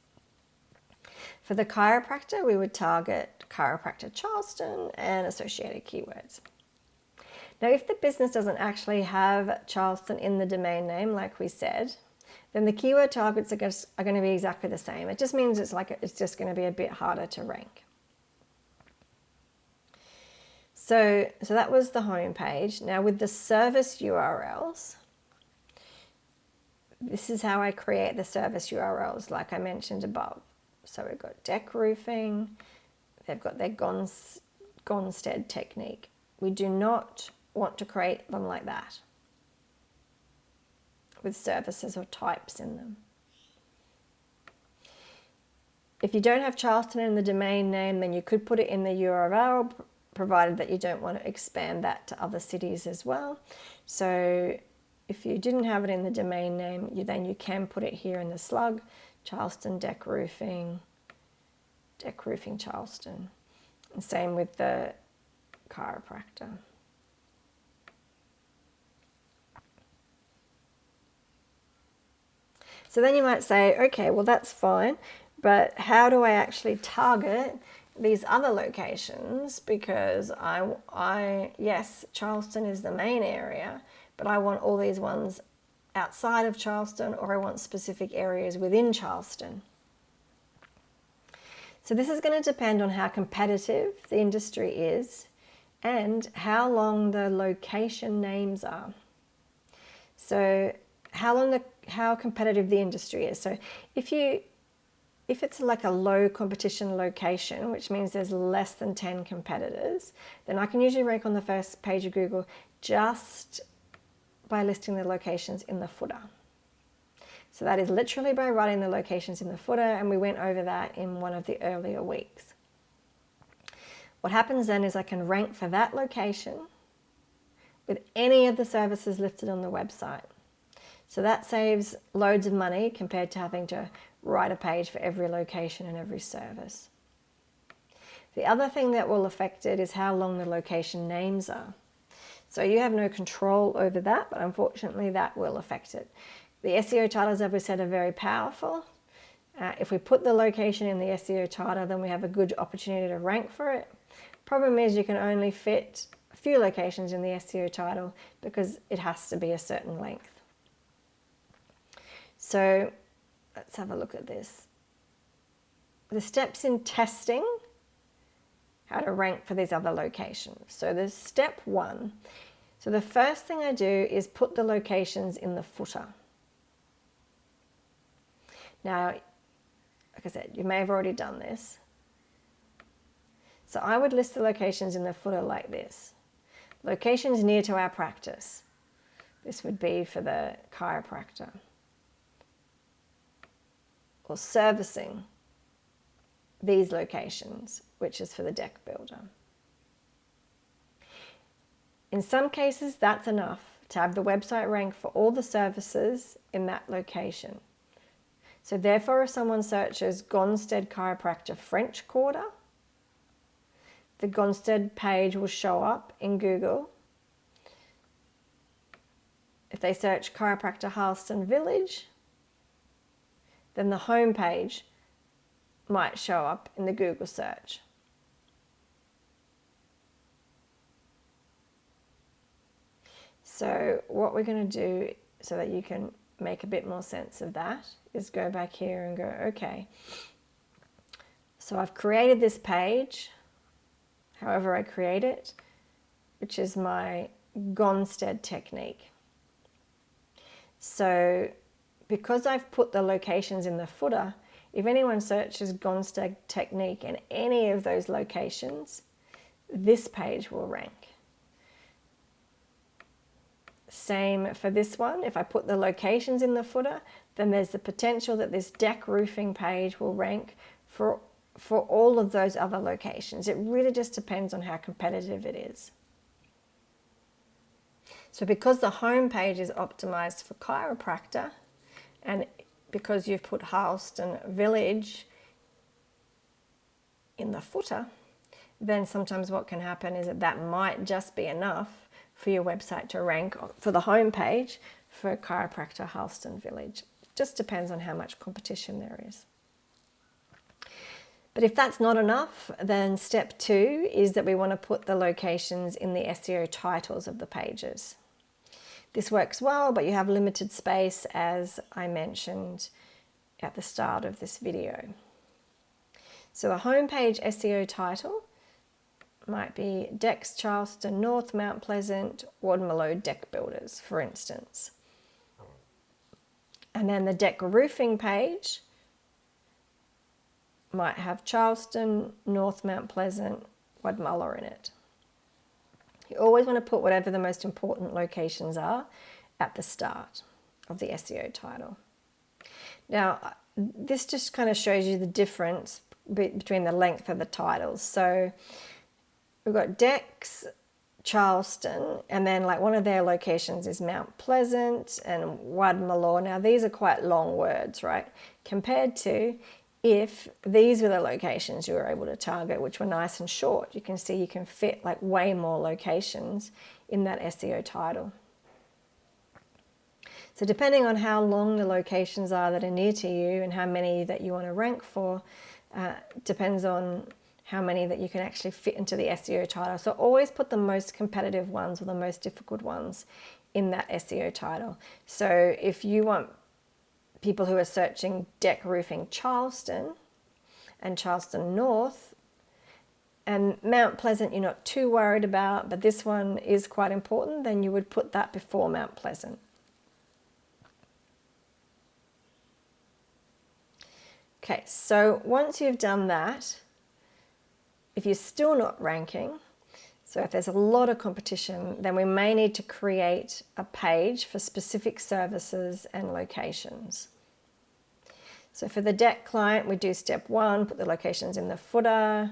For the chiropractor, we would target chiropractor Charleston and associated keywords. Now, if the business doesn't actually have Charleston in the domain name, like we said, then the keyword targets are going to be exactly the same. It just means it's just going to be a bit harder to rank. So that was the home page. Now with the service URLs, this is how I create the service URLs like I mentioned above. So we've got deck roofing, they've got their Gonstead technique. We do not want to create them like that with services or types in them. If you don't have Charleston in the domain name, then you could put it in the URL, provided that you don't want to expand that to other cities as well. So if you didn't have it in the domain name, then you can put it here in the slug, Charleston deck roofing Charleston. And same with the chiropractor. So then you might say, okay, well that's fine, but how do I actually target these other locations? Because yes, Charleston is the main area, but I want all these ones outside of Charleston, or I want specific areas within Charleston. So this is going to depend on how competitive the industry is and how long the location names are. So how competitive the industry is. So if it's like a low competition location, which means there's less than 10 competitors, then I can usually rank on the first page of Google just by listing the locations in the footer. So that is literally by writing the locations in the footer, and we went over that in one of the earlier weeks. What happens then is I can rank for that location with any of the services listed on the website. So that saves loads of money compared to having to write a page for every location and every service. The other thing that will affect it is how long the location names are. So you have no control over that, but unfortunately that will affect it. The SEO titles, as we said, are very powerful. If we put the location in the SEO title, then we have a good opportunity to rank for it. Problem is you can only fit a few locations in the SEO title because it has to be a certain length. So let's have a look at this. The steps in testing how to rank for these other locations. So there's step 1. So the first thing I do is put the locations in the footer. Now, like I said, you may have already done this. So I would list the locations in the footer like this. Locations near to our practice. This would be for the chiropractor. Or servicing these locations, which is for the deck builder. In some cases, that's enough to have the website rank for all the services in that location. So therefore, if someone searches Gonstead Chiropractor French Quarter, the Gonstead page will show up in Google. If they search Chiropractor Harleston Village, then the home page might show up in the Google search. So what we're going to do so that you can make a bit more sense of that is go back here and go, okay, so I've created this page, however I create it, which is my Gonstead technique. So because I've put the locations in the footer, if anyone searches Gonstead technique in any of those locations, this page will rank. Same for this one. If I put the locations in the footer, then there's the potential that this deck roofing page will rank for all of those other locations. It really just depends on how competitive it is. So because the home page is optimized for chiropractor, and because you've put Harleston Village in the footer, then sometimes what can happen is that might just be enough for your website to rank for the home page for chiropractor Harleston Village. Just depends on how much competition there is. But if that's not enough, then step 2 is that we want to put the locations in the SEO titles of the pages. This works well, but you have limited space, as I mentioned at the start of this video. So the homepage SEO title might be Decks Charleston North Mount Pleasant Wadmalaw Deck Builders, for instance. And then the deck roofing page might have Charleston, North Mount Pleasant, Wadmalaw in it. You always want to put whatever the most important locations are at the start of the SEO title. Now, this just kind of shows you the difference between the length of the titles. So we've got Decks, Charleston, and then like one of their locations is Mount Pleasant and Wadmalaw. Now these are quite long words, right? Compared to if these were the locations you were able to target, which were nice and short. You can see you can fit like way more locations in that SEO title. So depending on how long the locations are that are near to you and how many that you want to rank for, depends on how many that you can actually fit into the SEO title. So always put the most competitive ones or the most difficult ones in that SEO title. So if you want people who are searching deck roofing Charleston and Charleston North, and Mount Pleasant you're not too worried about, but this one is quite important, then you would put that before Mount Pleasant. Okay, so once you've done that, if you're still not ranking, so if there's a lot of competition, then we may need to create a page for specific services and locations. So for the deck client, we do step 1, put the locations in the footer,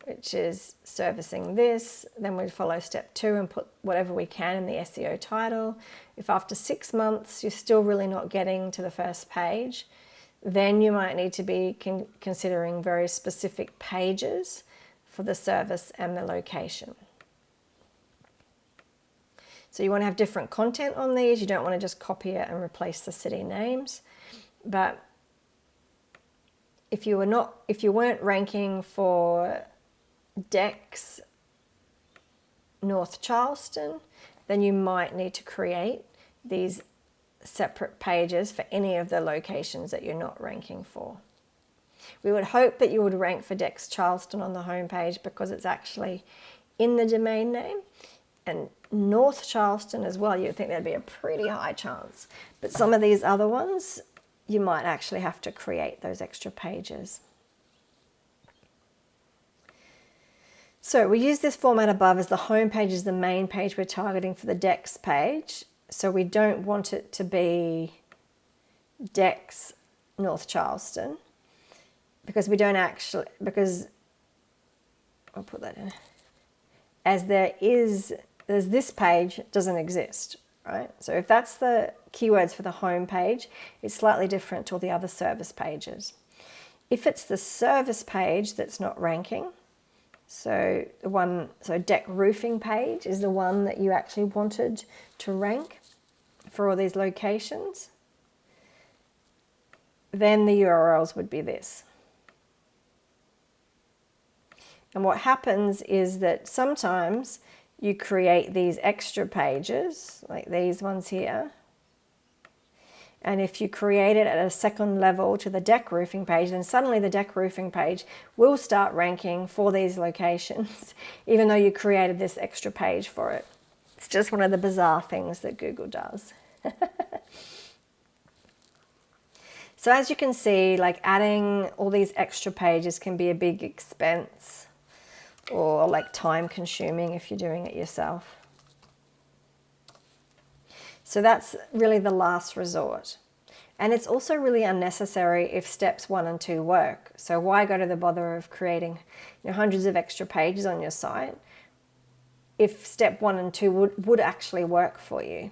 which is servicing this. Then we follow step 2 and put whatever we can in the SEO title. If after 6 months you're still really not getting to the first page, then you might need to be considering very specific pages for the service and the location. So you want to have different content on these. You don't want to just copy it and replace the city names. But if you weren't ranking for decks North Charleston, then you might need to create these separate pages for any of the locations that you're not ranking for. We would hope that you would rank for decks Charleston on the homepage because it's actually in the domain name, and North Charleston as well. You'd think that'd be a pretty high chance, but some of these other ones you might actually have to create those extra pages. So we use this format above as the home page is the main page we're targeting for the decks page. So we don't want it to be decks North Charleston because we don't actually, because I'll put that in, as there's this page doesn't exist, right? So if that's the keywords for the home page, it's slightly different to all the other service pages. If it's the service page that's not ranking, so deck roofing page is the one that you actually wanted to rank for all these locations, then the URLs would be this. And what happens is that sometimes you create these extra pages, like these ones here, and if you create it at a second level to the deck roofing page, then suddenly the deck roofing page will start ranking for these locations, even though you created this extra page for it. It's just one of the bizarre things that Google does. So as you can see, like adding all these extra pages can be a big expense or like time consuming if you're doing it yourself. So that's really the last resort. And it's also really unnecessary if steps 1 and 2 work. So why go to the bother of creating hundreds of extra pages on your site if step 1 and 2 would actually work for you?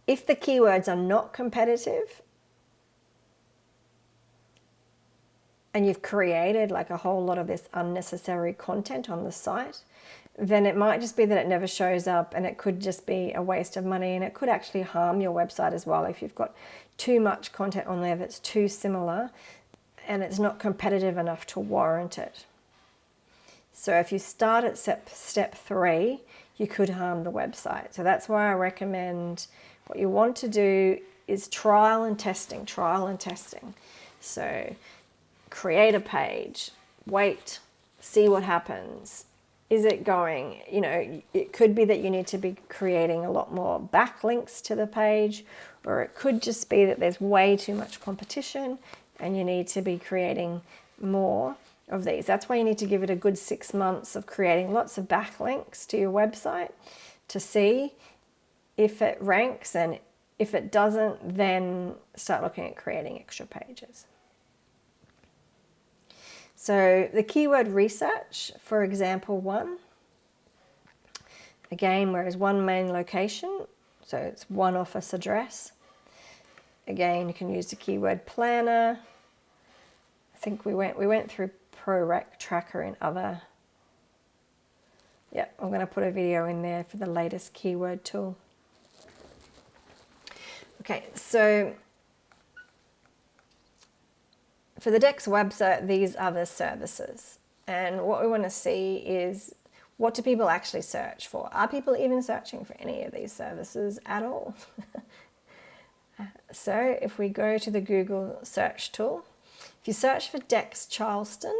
If the keywords are not competitive and you've created like a whole lot of this unnecessary content on the site, then it might just be that it never shows up, and it could just be a waste of money, and it could actually harm your website as well if you've got too much content on there that's too similar and it's not competitive enough to warrant it. So if you start at step 3, you could harm the website. So that's why I recommend what you want to do is trial and testing. So create a page, wait, see what happens. Is it going? It could be that you need to be creating a lot more backlinks to the page, or it could just be that there's way too much competition and you need to be creating more of these. That's why you need to give it a good 6 months of creating lots of backlinks to your website to see if it ranks, and if it doesn't, then start looking at creating extra pages. So the keyword research for example 1, again, where is one main location, so it's one office address. Again, you can use the keyword planner. I think we went through ProRec Tracker in other. Yep, I'm going to put a video in there for the latest keyword tool. Okay, so for the Dex website, these are the services. And what we want to see is, what do people actually search for? Are people even searching for any of these services at all? So if we go to the Google search tool, if you search for Dex Charleston,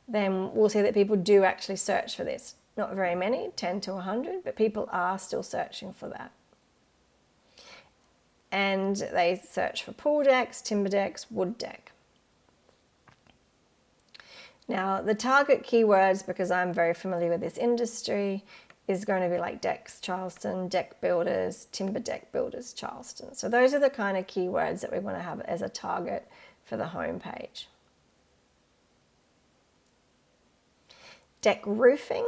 then we'll see that people do actually search for this. Not very many, 10 to 100, but people are still searching for that. And they search for pool decks, timber decks, wood deck. Now, the target keywords, because I'm very familiar with this industry, is going to be like Dex Charleston, deck builders, timber deck builders Charleston. So those are the kind of keywords that we want to have as a target for the home page. Deck roofing.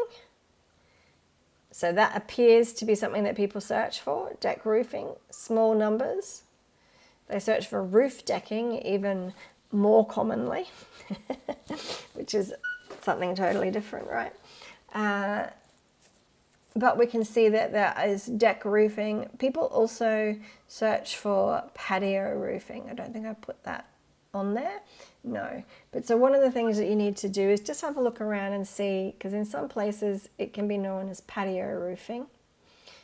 So that appears to be something that people search for. Deck roofing, small numbers. They search for roof decking even more commonly, which is something totally different, right? But we can see that there is deck roofing. People also search for patio roofing. I don't think I put that on there. No. But so one of the things that you need to do is just have a look around and see, because in some places it can be known as patio roofing.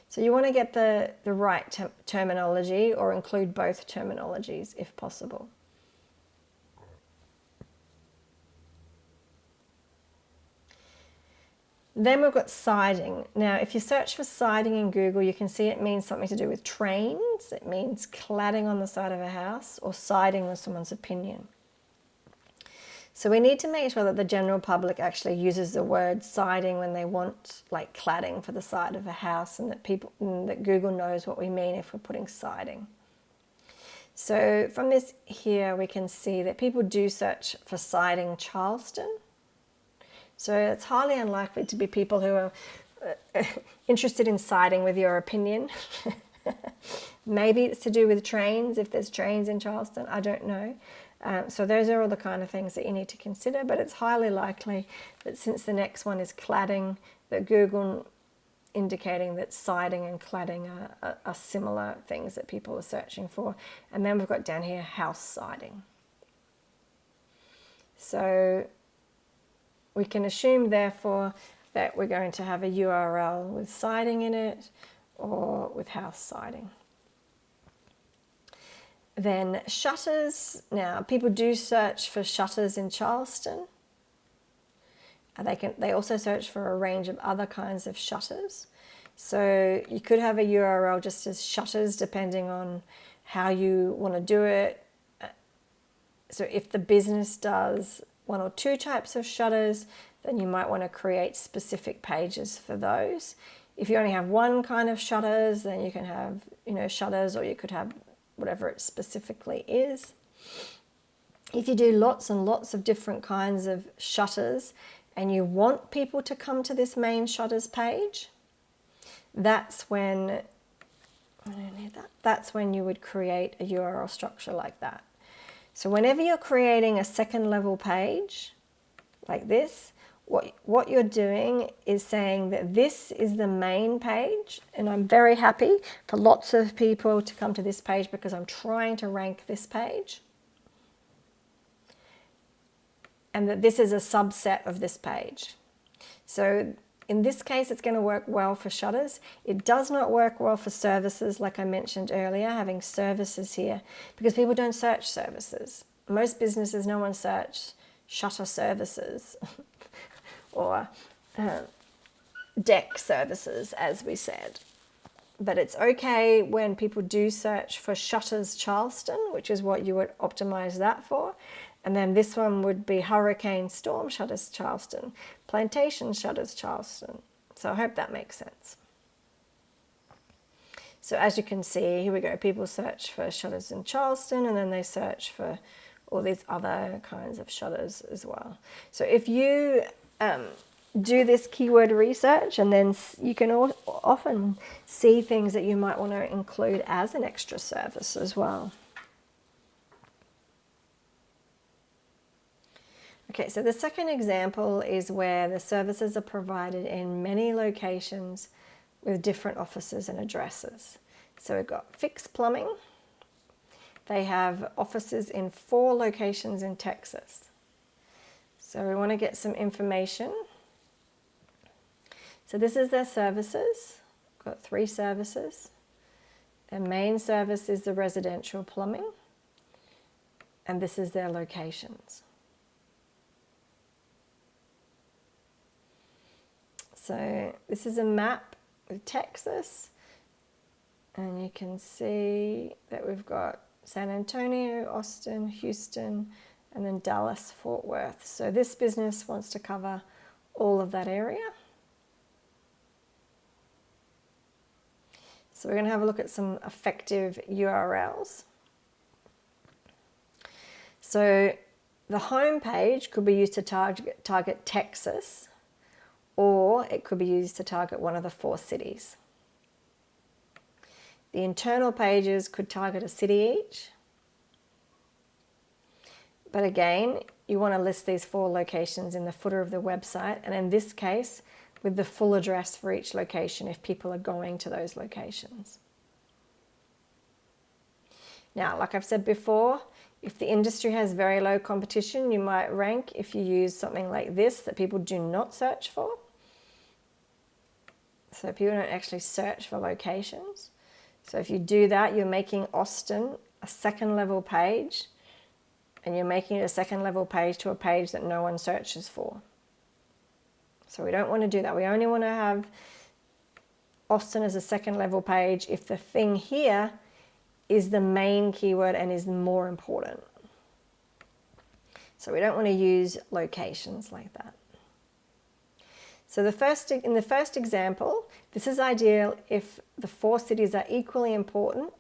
So you want to get the right terminology, or include both terminologies if possible. Then we've got siding. Now, if you search for siding in Google, you can see it means something to do with trains. It means cladding on the side of a house, or siding with someone's opinion. So we need to make sure that the general public actually uses the word siding when they want like cladding for the side of a house, and that Google knows what we mean if we're putting siding. So from this here, we can see that people do search for siding Charleston. So it's highly unlikely to be people who are interested in siding with your opinion. Maybe it's to do with trains, if there's trains in Charleston, I don't know. So those are all the kind of things that you need to consider, but it's highly likely that since the next one is cladding, that Google indicating that siding and cladding are similar things that people are searching for. And then we've got down here house siding. So we can assume, therefore, that we're going to have a URL with siding in it or with house siding. Then shutters. Now, people do search for shutters in Charleston. They also search for a range of other kinds of shutters. So you could have a URL just as shutters, depending on how you want to do it. So if the business does one or two types of shutters, then you might want to create specific pages for those. If you only have one kind of shutters, then you can have, shutters, or you could have whatever it specifically is. If you do lots and lots of different kinds of shutters and you want people to come to this main shutters page, that's when you would create a URL structure like that. So whenever you're creating a second level page like this, what you're doing is saying that this is the main page, and I'm very happy for lots of people to come to this page because I'm trying to rank this page, and that this is a subset of this page. So in this case, it's going to work well for shutters. It does not work well for services, like I mentioned earlier, having services here, because people don't search services. Most businesses, no one searches shutter services or deck services, as we said. But it's okay when people do search for shutters Charleston, which is what you would optimize that for. And then this one would be hurricane storm shutters Charleston, plantation shutters Charleston. So I hope that makes sense. So as you can see, here we go. People search for shutters in Charleston, and then they search for all these other kinds of shutters as well. So if you do this keyword research, and then you can often see things that you might want to include as an extra service as well. Okay, so the second example is where the services are provided in many locations with different offices and addresses. So we've got Fix Plumbing. They have offices in 4 locations in Texas. So we want to get some information. So this is their services. Got 3 services. Their main service is the residential plumbing, and this is their locations. So this is a map with Texas, and you can see that we've got San Antonio, Austin, Houston, and then Dallas, Fort Worth. So this business wants to cover all of that area. So we're going to have a look at some effective URLs. So the home page could be used to target Texas, or it could be used to target one of the 4 cities. The internal pages could target a city each. But again, you want to list these 4 locations in the footer of the website, and in this case, with the full address for each location if people are going to those locations. Now, like I've said before, if the industry has very low competition, you might rank if you use something like this that people do not search for. So people don't actually search for locations. So if you do that, you're making Austin a second level page, and you're making it a second level page to a page that no one searches for. So we don't want to do that. We only want to have Austin as a second level page if the thing here is the main keyword and is more important. So we don't want to use locations like that. So in the first example, this is ideal if the 4 cities are equally important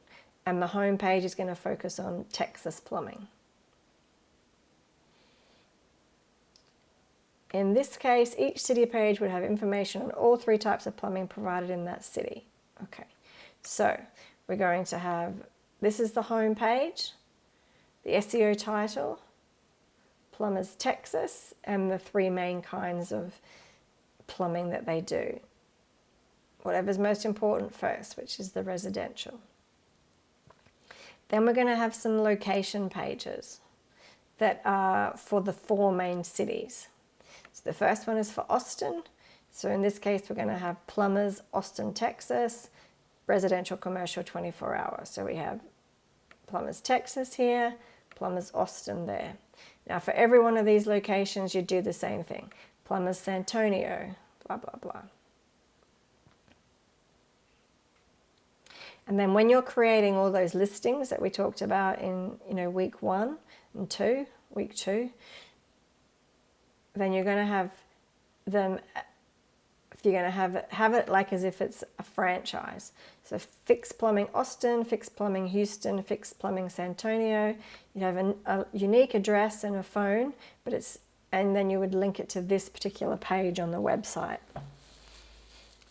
and the home page is going to focus on Texas plumbing. In this case, each city page would have information on all 3 types of plumbing provided in that city. Okay, so we're going to have, this is the home page, the SEO title, Plumbers Texas, and the 3 main kinds of plumbing that they do. Whatever's most important first, which is the residential. Then we're going to have some location pages that are for the 4 main cities. So the first one is for Austin. So in this case, we're going to have Plumbers, Austin, Texas, residential, commercial, 24 hours. So we have Plumbers, Texas here, Plumbers, Austin there. Now for every one of these locations, you do the same thing. Plumbers, San Antonio, blah, blah, blah. And then when you're creating all those listings that we talked about in week 1 and 2, week 2, then you're going to have them, you're going to have it like as if it's a franchise. So Fix Plumbing Austin, Fix Plumbing Houston, Fix Plumbing San Antonio. You have a unique address and a phone, and then you would link it to this particular page on the website.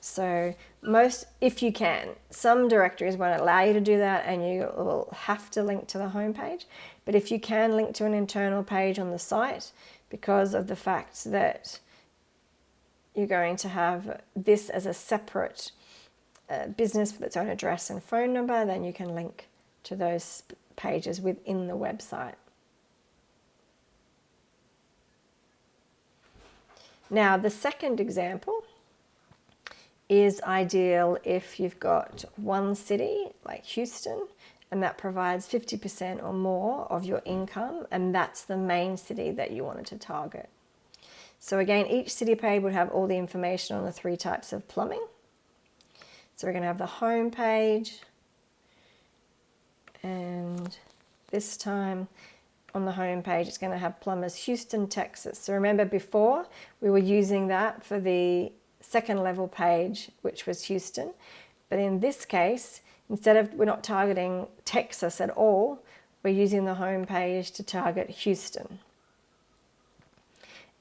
So if you can, some directories won't allow you to do that and you will have to link to the home page. But if you can link to an internal page on the site, because of the fact that you're going to have this as a separate business with its own address and phone number, then you can link to those pages within the website. Now, the second example is ideal if you've got one city like Houston, and that provides 50% or more of your income, and that's the main city that you wanted to target. So again, each city page would have all the information on the 3 types of plumbing. So we're going to have the home page, and this time on the home page it's going to have Plumbers Houston, Texas. So remember before we were using that for the second level page, which was Houston, but in this case, we're not targeting Texas at all, we're using the home page to target Houston.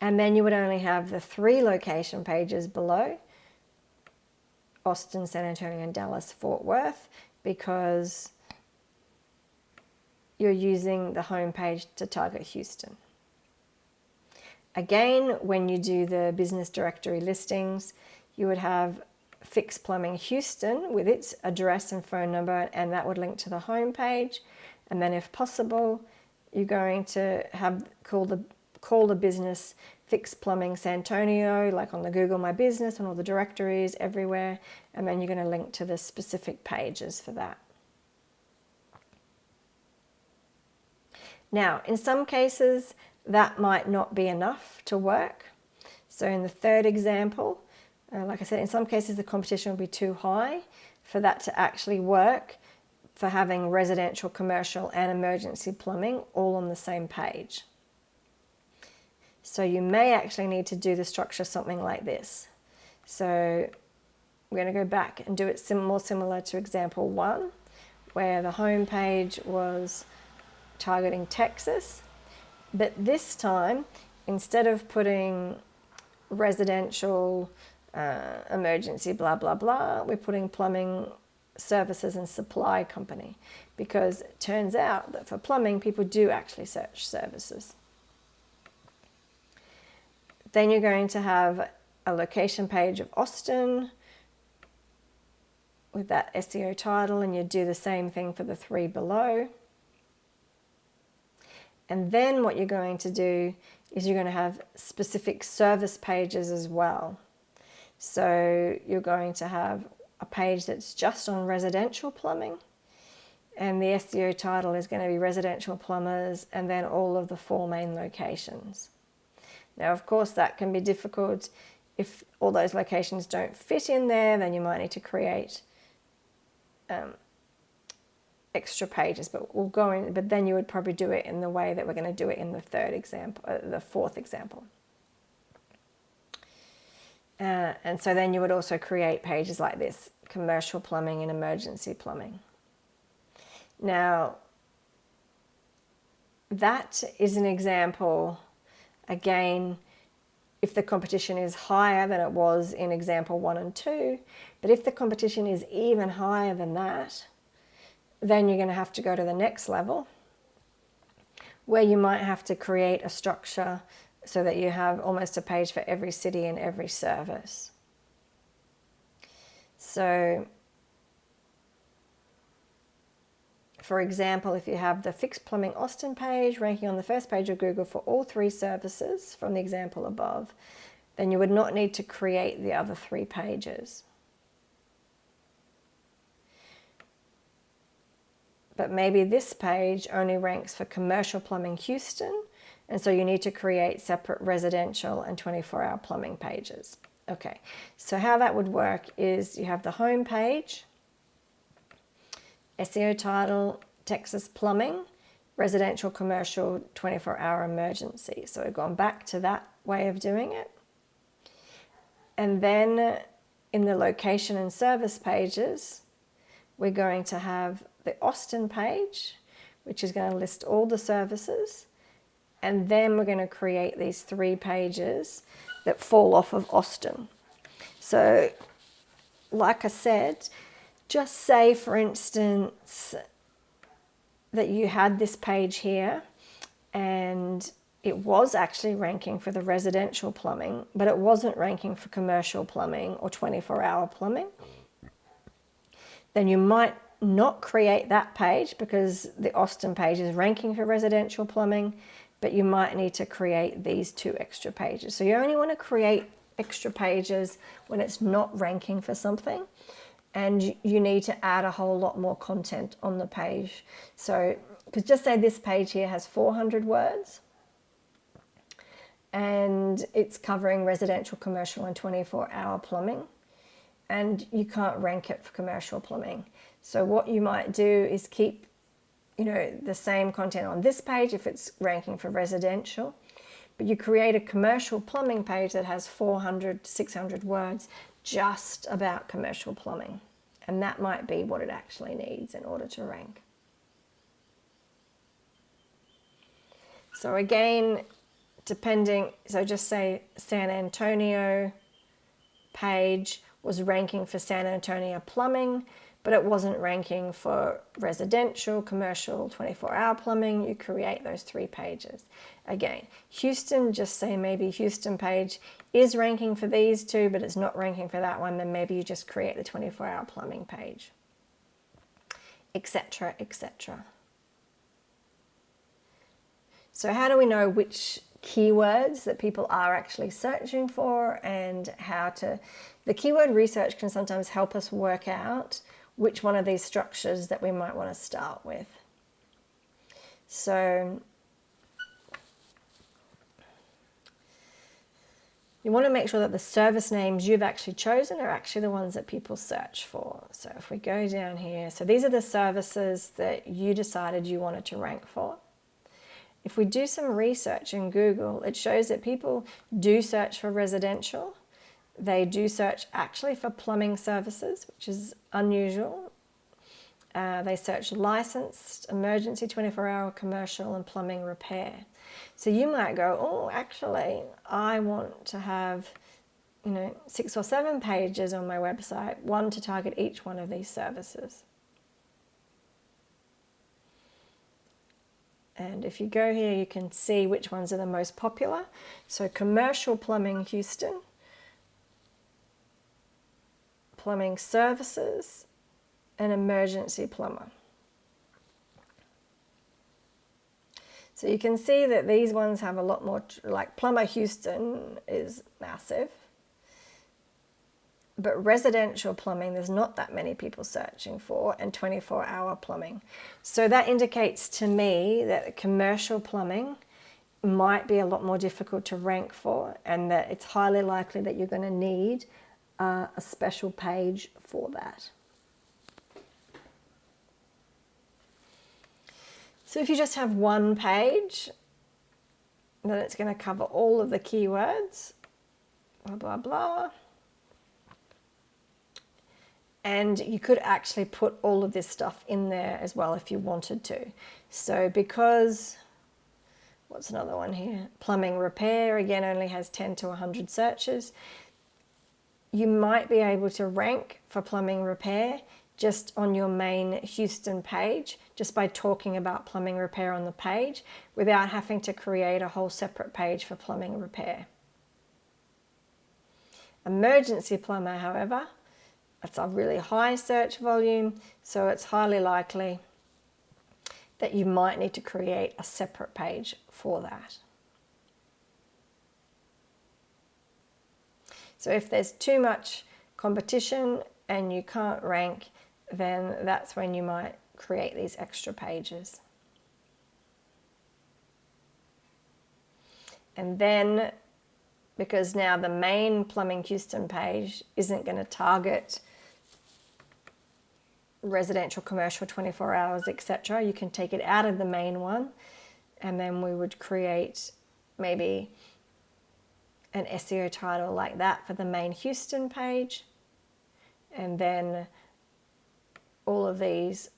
And then you would only have the 3 location pages below: Austin, San Antonio, and Dallas, Fort Worth, because you're using the home page to target Houston. Again, when you do the business directory listings, you would have Fix Plumbing Houston with its address and phone number, and that would link to the home page. And then if possible, you're going to have call the business Fix Plumbing San Antonio, like on the Google My Business and all the directories everywhere, and then you're going to link to the specific pages for that. Now, in some cases, that might not be enough to work. So in the third example, like I said, in some cases the competition will be too high for that to actually work, for having residential, commercial, and emergency plumbing all on the same page. So you may actually need to do the structure something like this. So we're going to go back and do it more similar to example 1, where the home page was targeting Texas. But this time, instead of putting residential, emergency, blah, blah, blah, we're putting plumbing services and supply company, because it turns out that for plumbing, people do actually search services. Then you're going to have a location page of Austin with that SEO title, and you do the same thing for the 3 below. And then what you're going to do is you're going to have specific service pages as well. So you're going to have a page that's just on residential plumbing, and the SEO title is going to be residential plumbers, and then all of the 4 main locations. Now, of course, that can be difficult. If all those locations don't fit in there, then you might need to create extra pages, but we'll go in. But then you would probably do it in the way that we're going to do it in the third example, the 4th example. And so then you would also create pages like this: commercial plumbing and emergency plumbing. Now, that is an example, again, if the competition is higher than it was in example 1 and 2. But if the competition is even higher than that, then you're going to have to go to the next level, where you might have to create a structure so that you have almost a page for every city and every service. So, for example, if you have the Fix Plumbing Austin page ranking on the first page of Google for all 3 services from the example above, then you would not need to create the other 3 pages. But maybe this page only ranks for commercial plumbing Houston, and so you need to create separate residential and 24-hour plumbing pages. Okay, so how that would work is you have the home page, SEO title, Texas plumbing, residential, commercial, 24-hour emergency. So we've gone back to that way of doing it. And then in the location and service pages, we're going to have the Austin page, which is going to list all the services. And then we're going to create these 3 pages that fall off of Austin. So, like I said, just say, for instance, that you had this page here and it was actually ranking for the residential plumbing, but it wasn't ranking for commercial plumbing or 24-hour plumbing. Then you might not create that page because the Austin page is ranking for residential plumbing, but you might need to create these 2 extra pages. So you only want to create extra pages when it's not ranking for something, and you need to add a whole lot more content on the page. So, because just say this page here has 400 words, and it's covering residential, commercial, and 24-hour plumbing, and you can't rank it for commercial plumbing. So what you might do is keep, the same content on this page if it's ranking for residential, but you create a commercial plumbing page that has 400 to 600 words just about commercial plumbing. And that might be what it actually needs in order to rank. So again, depending, so just say San Antonio page was ranking for San Antonio plumbing, but it wasn't ranking for residential, commercial, 24-hour plumbing. You create those 3 pages. Again, Houston, just say maybe Houston page is ranking for these 2, but it's not ranking for that one. Then maybe you just create the 24-hour plumbing page, etc., etc. So how do we know which keywords that people are actually searching for, and how to... The keyword research can sometimes help us work out which one of these structures that we might want to start with. So you want to make sure that the service names you've actually chosen are actually the ones that people search for. So if we go down here, so these are the services that you decided you wanted to rank for. If we do some research in Google, it shows that people do search for residential. They do search actually for plumbing services, which is unusual. They search licensed, emergency, 24-hour commercial, and plumbing repair. So you might go, oh, actually, I want to have, 6 or 7 pages on my website, one to target each one of these services. And if you go here, you can see which ones are the most popular. So commercial plumbing Houston, plumbing services, and emergency plumber. So you can see that these ones have a lot more, like plumber Houston is massive. But residential plumbing, there's not that many people searching for, and 24-hour plumbing. So that indicates to me that commercial plumbing might be a lot more difficult to rank for, and that it's highly likely that you're going to need a special page for that. So if you just have one page, then it's going to cover all of the keywords, blah, blah, blah. And you could actually put all of this stuff in there as well if you wanted to. So because, what's another one here? Plumbing repair, again, only has 10 to 100 searches. You might be able to rank for plumbing repair just on your main Houston page, just by talking about plumbing repair on the page, without having to create a whole separate page for plumbing repair. Emergency plumber, however, it's a really high search volume, so it's highly likely that you might need to create a separate page for that. So if there's too much competition and you can't rank, then that's when you might create these extra pages. And then, because now the main Plumbing Houston page isn't going to target residential, commercial, 24 hours, etc., you can take it out of the main one, and then we would create maybe an SEO title like that for the main Houston page, and then all of these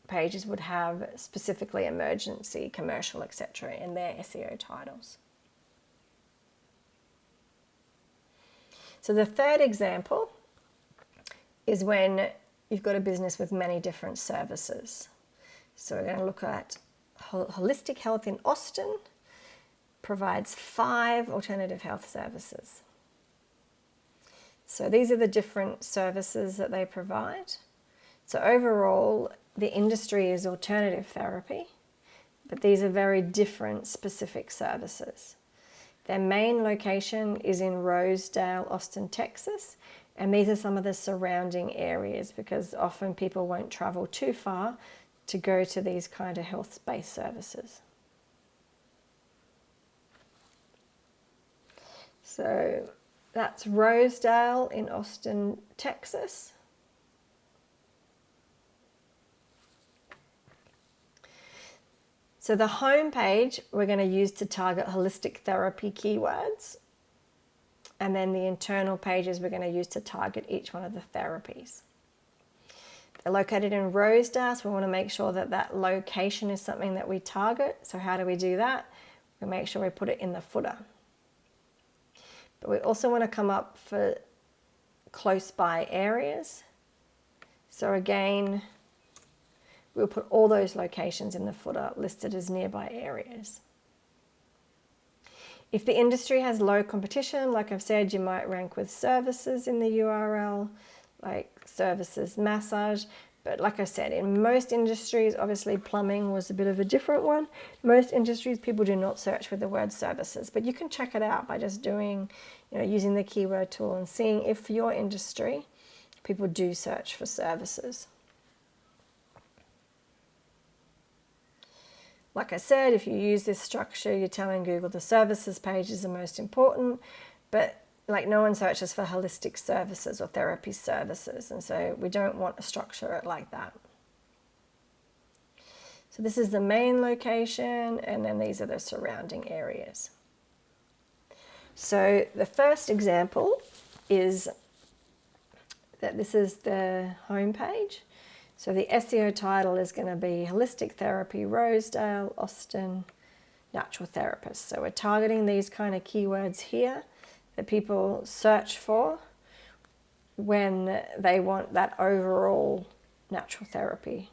pages would have specifically emergency, commercial, etc. in their SEO titles. So the third example is when you've got a business with many different services. So we're going to look at Holistic Health in Austin. Provides 5 alternative health services. So these are the different services that they provide. So overall, the industry is alternative therapy, but these are very different specific services. Their main location is in Rosedale, Austin, Texas, and these are some of the surrounding areas, because often people won't travel too far to go to these kind of health-based services. So that's Rosedale in Austin, Texas. So the home page we're going to use to target holistic therapy keywords. And then the internal pages we're going to use to target each one of the therapies. They're located in Rosedale, so we want to make sure that that location is something that we target. So how do we do that? We make sure we put it in the footer. But we also want to come up for close by areas. So again, we'll put all those locations in the footer listed as nearby areas. If the industry has low competition, like I've said, you might rank with services in the URL, like services massage. But like I said, in most industries, obviously plumbing was a bit of a different one. Most industries, people do not search with the word services, but you can check it out by just doing, using the keyword tool and seeing if for your industry, people do search for services. Like I said, if you use this structure, you're telling Google the services page is the most important, but like no one searches for holistic services or therapy services, and so we don't want to structure it like that. So this is the main location, and then these are the surrounding areas. So the first example is that this is the home page. So the SEO title is going to be Holistic Therapy, Rosedale, Austin, Natural Therapist. So we're targeting these kind of keywords here that people search for when they want that overall natural therapy.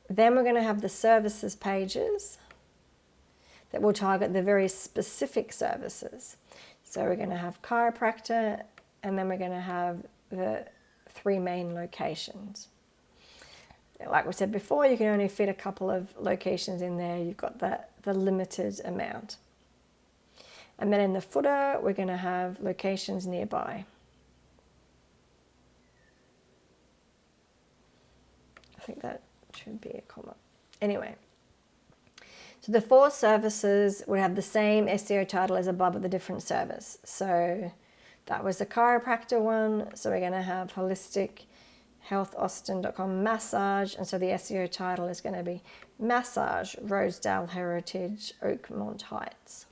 Then we're going to have the services pages that will target the very specific services. So we're going to have chiropractor, and then we're going to have the 3 main locations. Like we said before, you can only fit a couple of locations in there. You've got the limited amount. And then in the footer, we're going to have locations nearby. I think that should be a comma. Anyway, so the 4 services would have the same SEO title as above of the different service. So that was the chiropractor one. So we're going to have holistic healthaustin.com massage. And so the SEO title is going to be Massage, Rosedale Heritage, Oakmont Heights,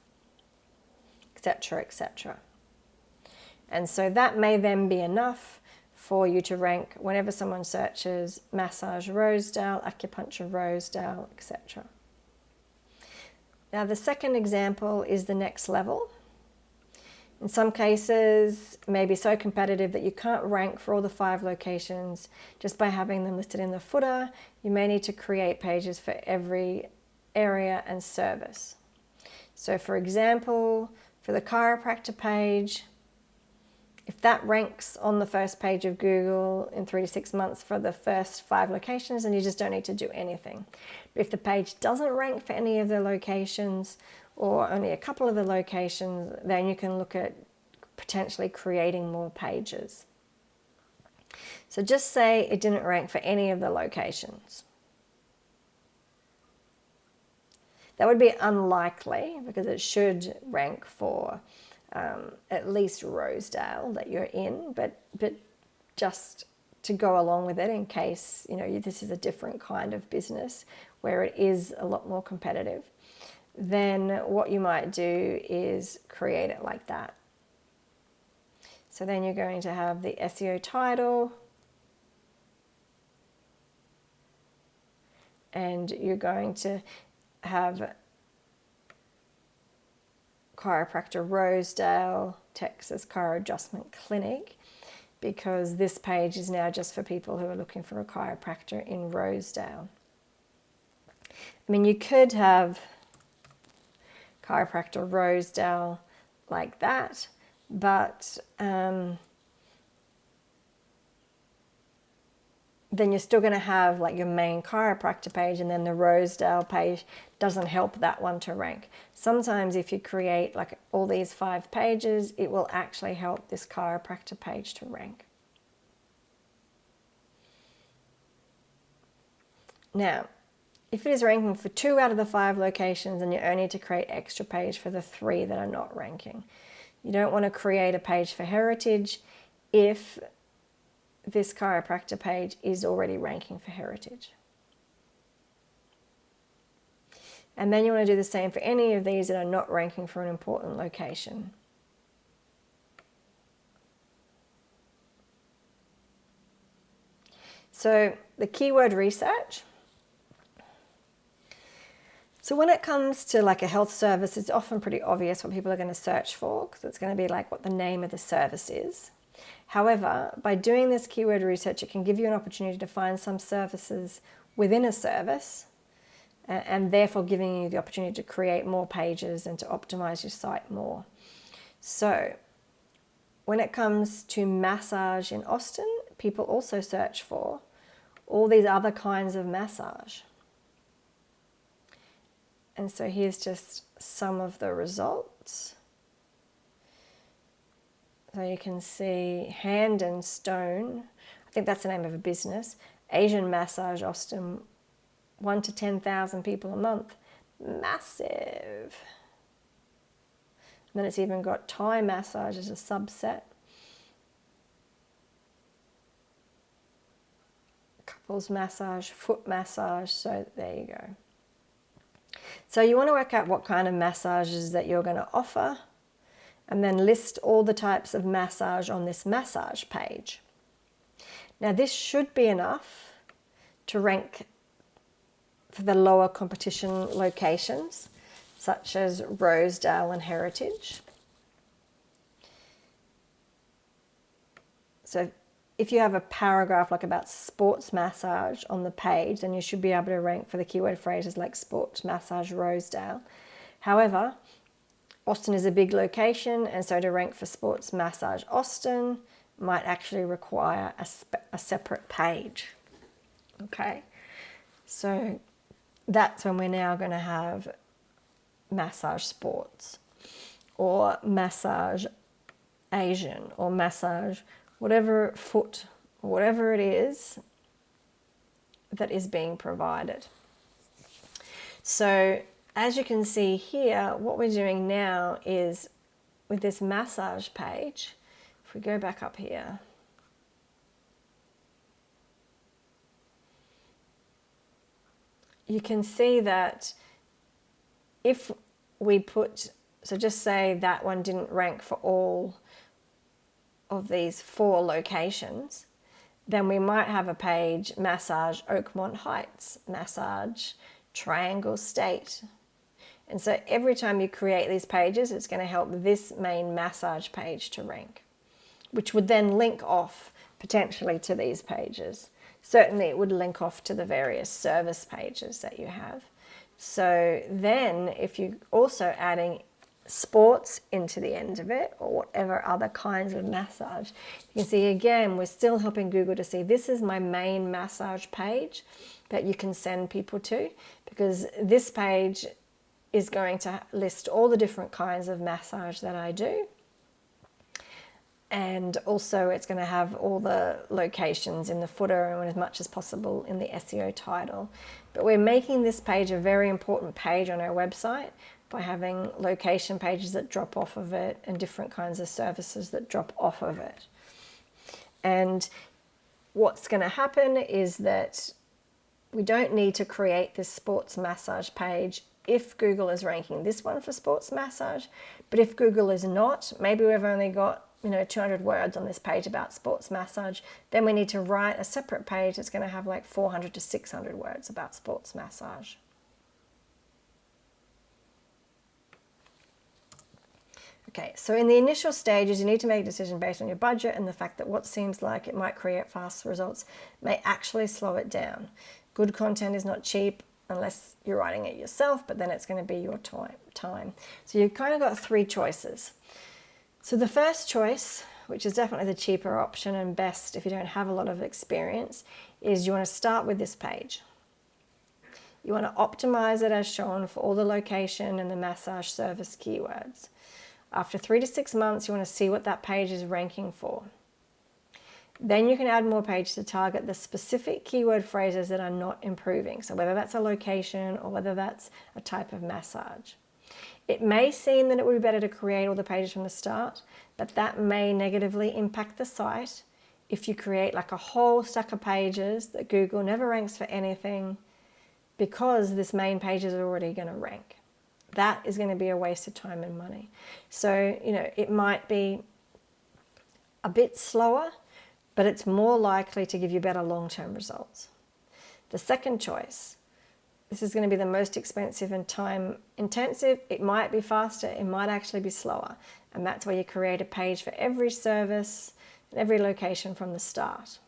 etc., etc. And so that may then be enough for you to rank whenever someone searches massage Rosedale, acupuncture Rosedale, etc. Now the second example is the next level. In some cases, it may be so competitive that you can't rank for all the 5 locations just by having them listed in the footer. You may need to create pages for every area and service. So for example, for the chiropractor page, if that ranks on the first page of Google in 3 to 6 months for the first 5 locations, then you just don't need to do anything. But if the page doesn't rank for any of the locations or only a couple of the locations, then you can look at potentially creating more pages. So just say it didn't rank for any of the locations. That would be unlikely because it should rank for at least Rosedale that you're in, but just to go along with it in case this is a different kind of business where it is a lot more competitive, then what you might do is create it like that. So then you're going to have the SEO title, and you're going to have chiropractor Rosedale, Texas Chiro Adjustment Clinic, because this page is now just for people who are looking for a chiropractor in Rosedale. I mean, you could have chiropractor Rosedale like that, but then you're still going to have like your main chiropractor page, and then the Rosedale page doesn't help that one to rank. Sometimes if you create like all these 5 pages, it will actually help this chiropractor page to rank. Now, if it is ranking for 2 out of the 5 locations, then you only need to create extra page for the 3 that are not ranking. You don't want to create a page for heritage if this chiropractor page is already ranking for heritage. And then you want to do the same for any of these that are not ranking for an important location. So the keyword research. So when it comes to like a health service, it's often pretty obvious what people are going to search for, because it's going to be like what the name of the service is. However, by doing this keyword research, it can give you an opportunity to find some services within a service, and therefore giving you the opportunity to create more pages and to optimize your site more. So when it comes to massage in Austin, people also search for all these other kinds of massage. And so here's just some of the results. So you can see Hand and Stone, I think that's the name of a business. Asian Massage Austin, 1 to 10,000 people a month. Massive. And then it's even got Thai massage as a subset. Couples massage, foot massage, so there you go. So you want to work out what kind of massages that you're going to offer, and then list all the types of massage on this massage page. Now this should be enough to rank for the lower competition locations, such as Rosedale and Heritage. So if you have a paragraph like about sports massage on the page, then you should be able to rank for the keyword phrases like sports massage Rosedale. However, Austin is a big location, and so to rank for sports massage Austin might actually require a separate page. Okay, so that's when we're now going to have massage sports, or massage Asian, or massage whatever foot, whatever it is that is being provided. So as you can see here, what we're doing now is with this massage page, if we go back up here, you can see that if we put, so just say that one didn't rank for all of these 4 locations, then we might have a page, massage Oakmont Heights, massage Triangle State. And so every time you create these pages, it's going to help this main massage page to rank, which would then link off potentially to these pages. Certainly it would link off to the various service pages that you have. So then if you're also adding sports into the end of it, or whatever other kinds of massage, you can see again we're still helping Google to see this is my main massage page that you can send people to, because this page is going to list all the different kinds of massage that I do, and also it's going to have all the locations in the footer and as much as possible in the SEO title. But we're making this page a very important page on our website by having location pages that drop off of it and different kinds of services that drop off of it. And what's going to happen is that we don't need to create this sports massage page if Google is ranking this one for sports massage. But if Google is not, maybe we've only got 200 words on this page about sports massage, then we need to write a separate page that's going to have like 400 to 600 words about sports massage. Okay, so in the initial stages, you need to make a decision based on your budget and the fact that what seems like it might create fast results may actually slow it down. Good content is not cheap unless you're writing it yourself, but then it's going to be your time. So you've kind of got 3 choices. So the first choice, which is definitely the cheaper option and best if you don't have a lot of experience, is you want to start with this page. You want to optimize it as shown for all the location and the massage service keywords. After 3 to 6 months, you want to see what that page is ranking for. Then you can add more pages to target the specific keyword phrases that are not improving. So whether that's a location or whether that's a type of massage. It may seem that it would be better to create all the pages from the start, but that may negatively impact the site if you create like a whole stack of pages that Google never ranks for anything because this main page is already going to rank. That is going to be a waste of time and money. So, it might be a bit slower, but it's more likely to give you better long-term results. The second choice, this is going to be the most expensive and time intensive. It might be faster, it might actually be slower. And that's where you create a page for every service and every location from the start.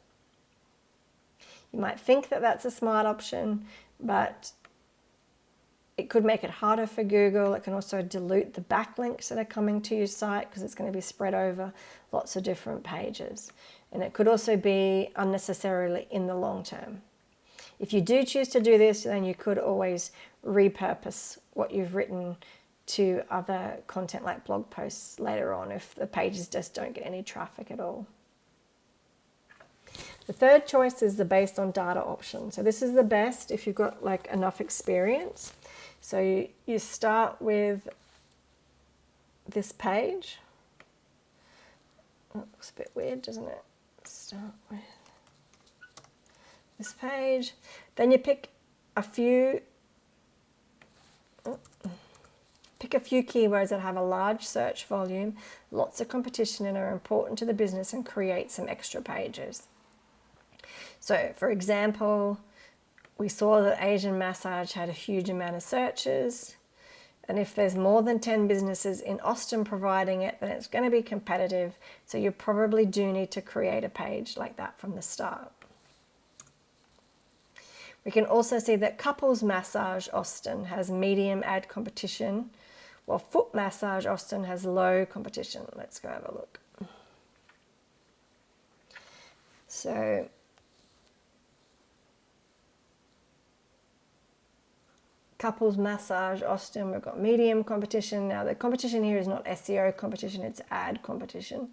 You might think that that's a smart option, but it could make it harder for Google. It can also dilute the backlinks that are coming to your site because it's going to be spread over lots of different pages. And it could also be unnecessarily in the long term. If you do choose to do this, then you could always repurpose what you've written to other content like blog posts later on if the pages just don't get any traffic at all. The third choice is the based on data option. So this is the best if you've got like enough experience. So you start with this page. Oh, it looks a bit weird, doesn't it? Start with this page. Then you pick a few keywords that have a large search volume, lots of competition, and are important to the business, and create some extra pages. So for example, we saw that Asian massage had a huge amount of searches. And if there's more than 10 businesses in Austin providing it, then it's going to be competitive. So you probably do need to create a page like that from the start. We can also see that Couples Massage Austin has medium ad competition, while Foot Massage Austin has low competition. Let's go have a look. So Couples Massage Austin, we've got medium competition. Now the competition here is not SEO competition, it's ad competition.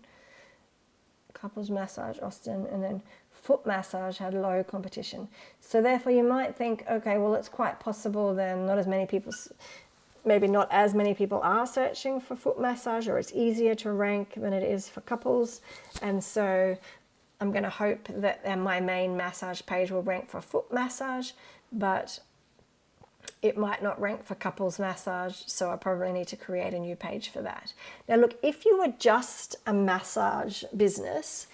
Couples Massage Austin, and then Foot Massage had low competition. So therefore you might think, okay, well it's quite possible then maybe not as many people are searching for foot massage, or it's easier to rank than it is for couples. And so I'm going to hope that my main massage page will rank for foot massage, but it might not rank for couples massage, so I probably need to create a new page for that. Now look, if you were just a massage business,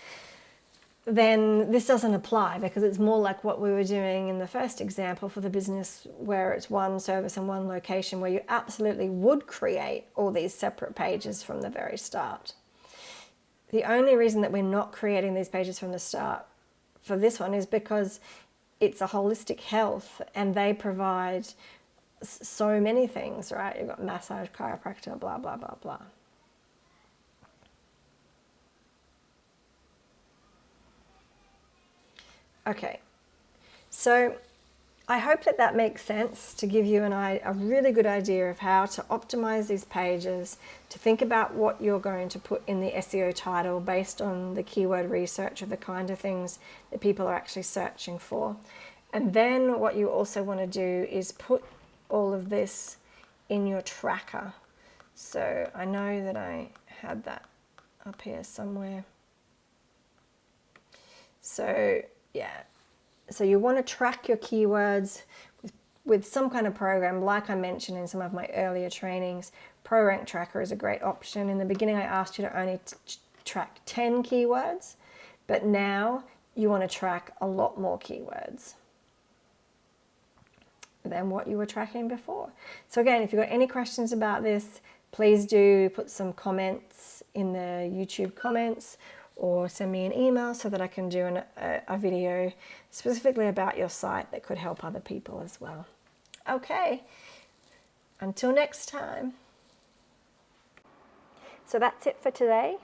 then this doesn't apply, because it's more like what we were doing in the first example for the business where it's one service and one location, where you absolutely would create all these separate pages from the very start. The only reason that we're not creating these pages from the start for this one is because it's a holistic health and they provide so many things, right? You've got massage, chiropractor, blah, blah, blah, blah. Okay, so I hope that makes sense to give you a really good idea of how to optimize these pages, to think about what you're going to put in the SEO title based on the keyword research of the kind of things that people are actually searching for. And then what you also want to do is put all of this in your tracker. So I know that I had that up here somewhere. So yeah, so you want to track your keywords with some kind of program, like I mentioned in some of my earlier trainings. ProRank Tracker is a great option. In the beginning, I asked you to only track 10 keywords, but now you want to track a lot more keywords than what you were tracking before. So again, if you've got any questions about this, please do put some comments in the YouTube comments, or send me an email so that I can do a video specifically about your site that could help other people as well. Okay, until next time. So that's it for today.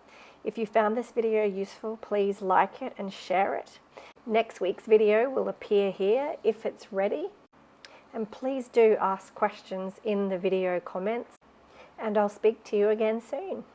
If you found this video useful, please like it and share it. Next week's video will appear here if it's ready. And please do ask questions in the video comments, and I'll speak to you again soon.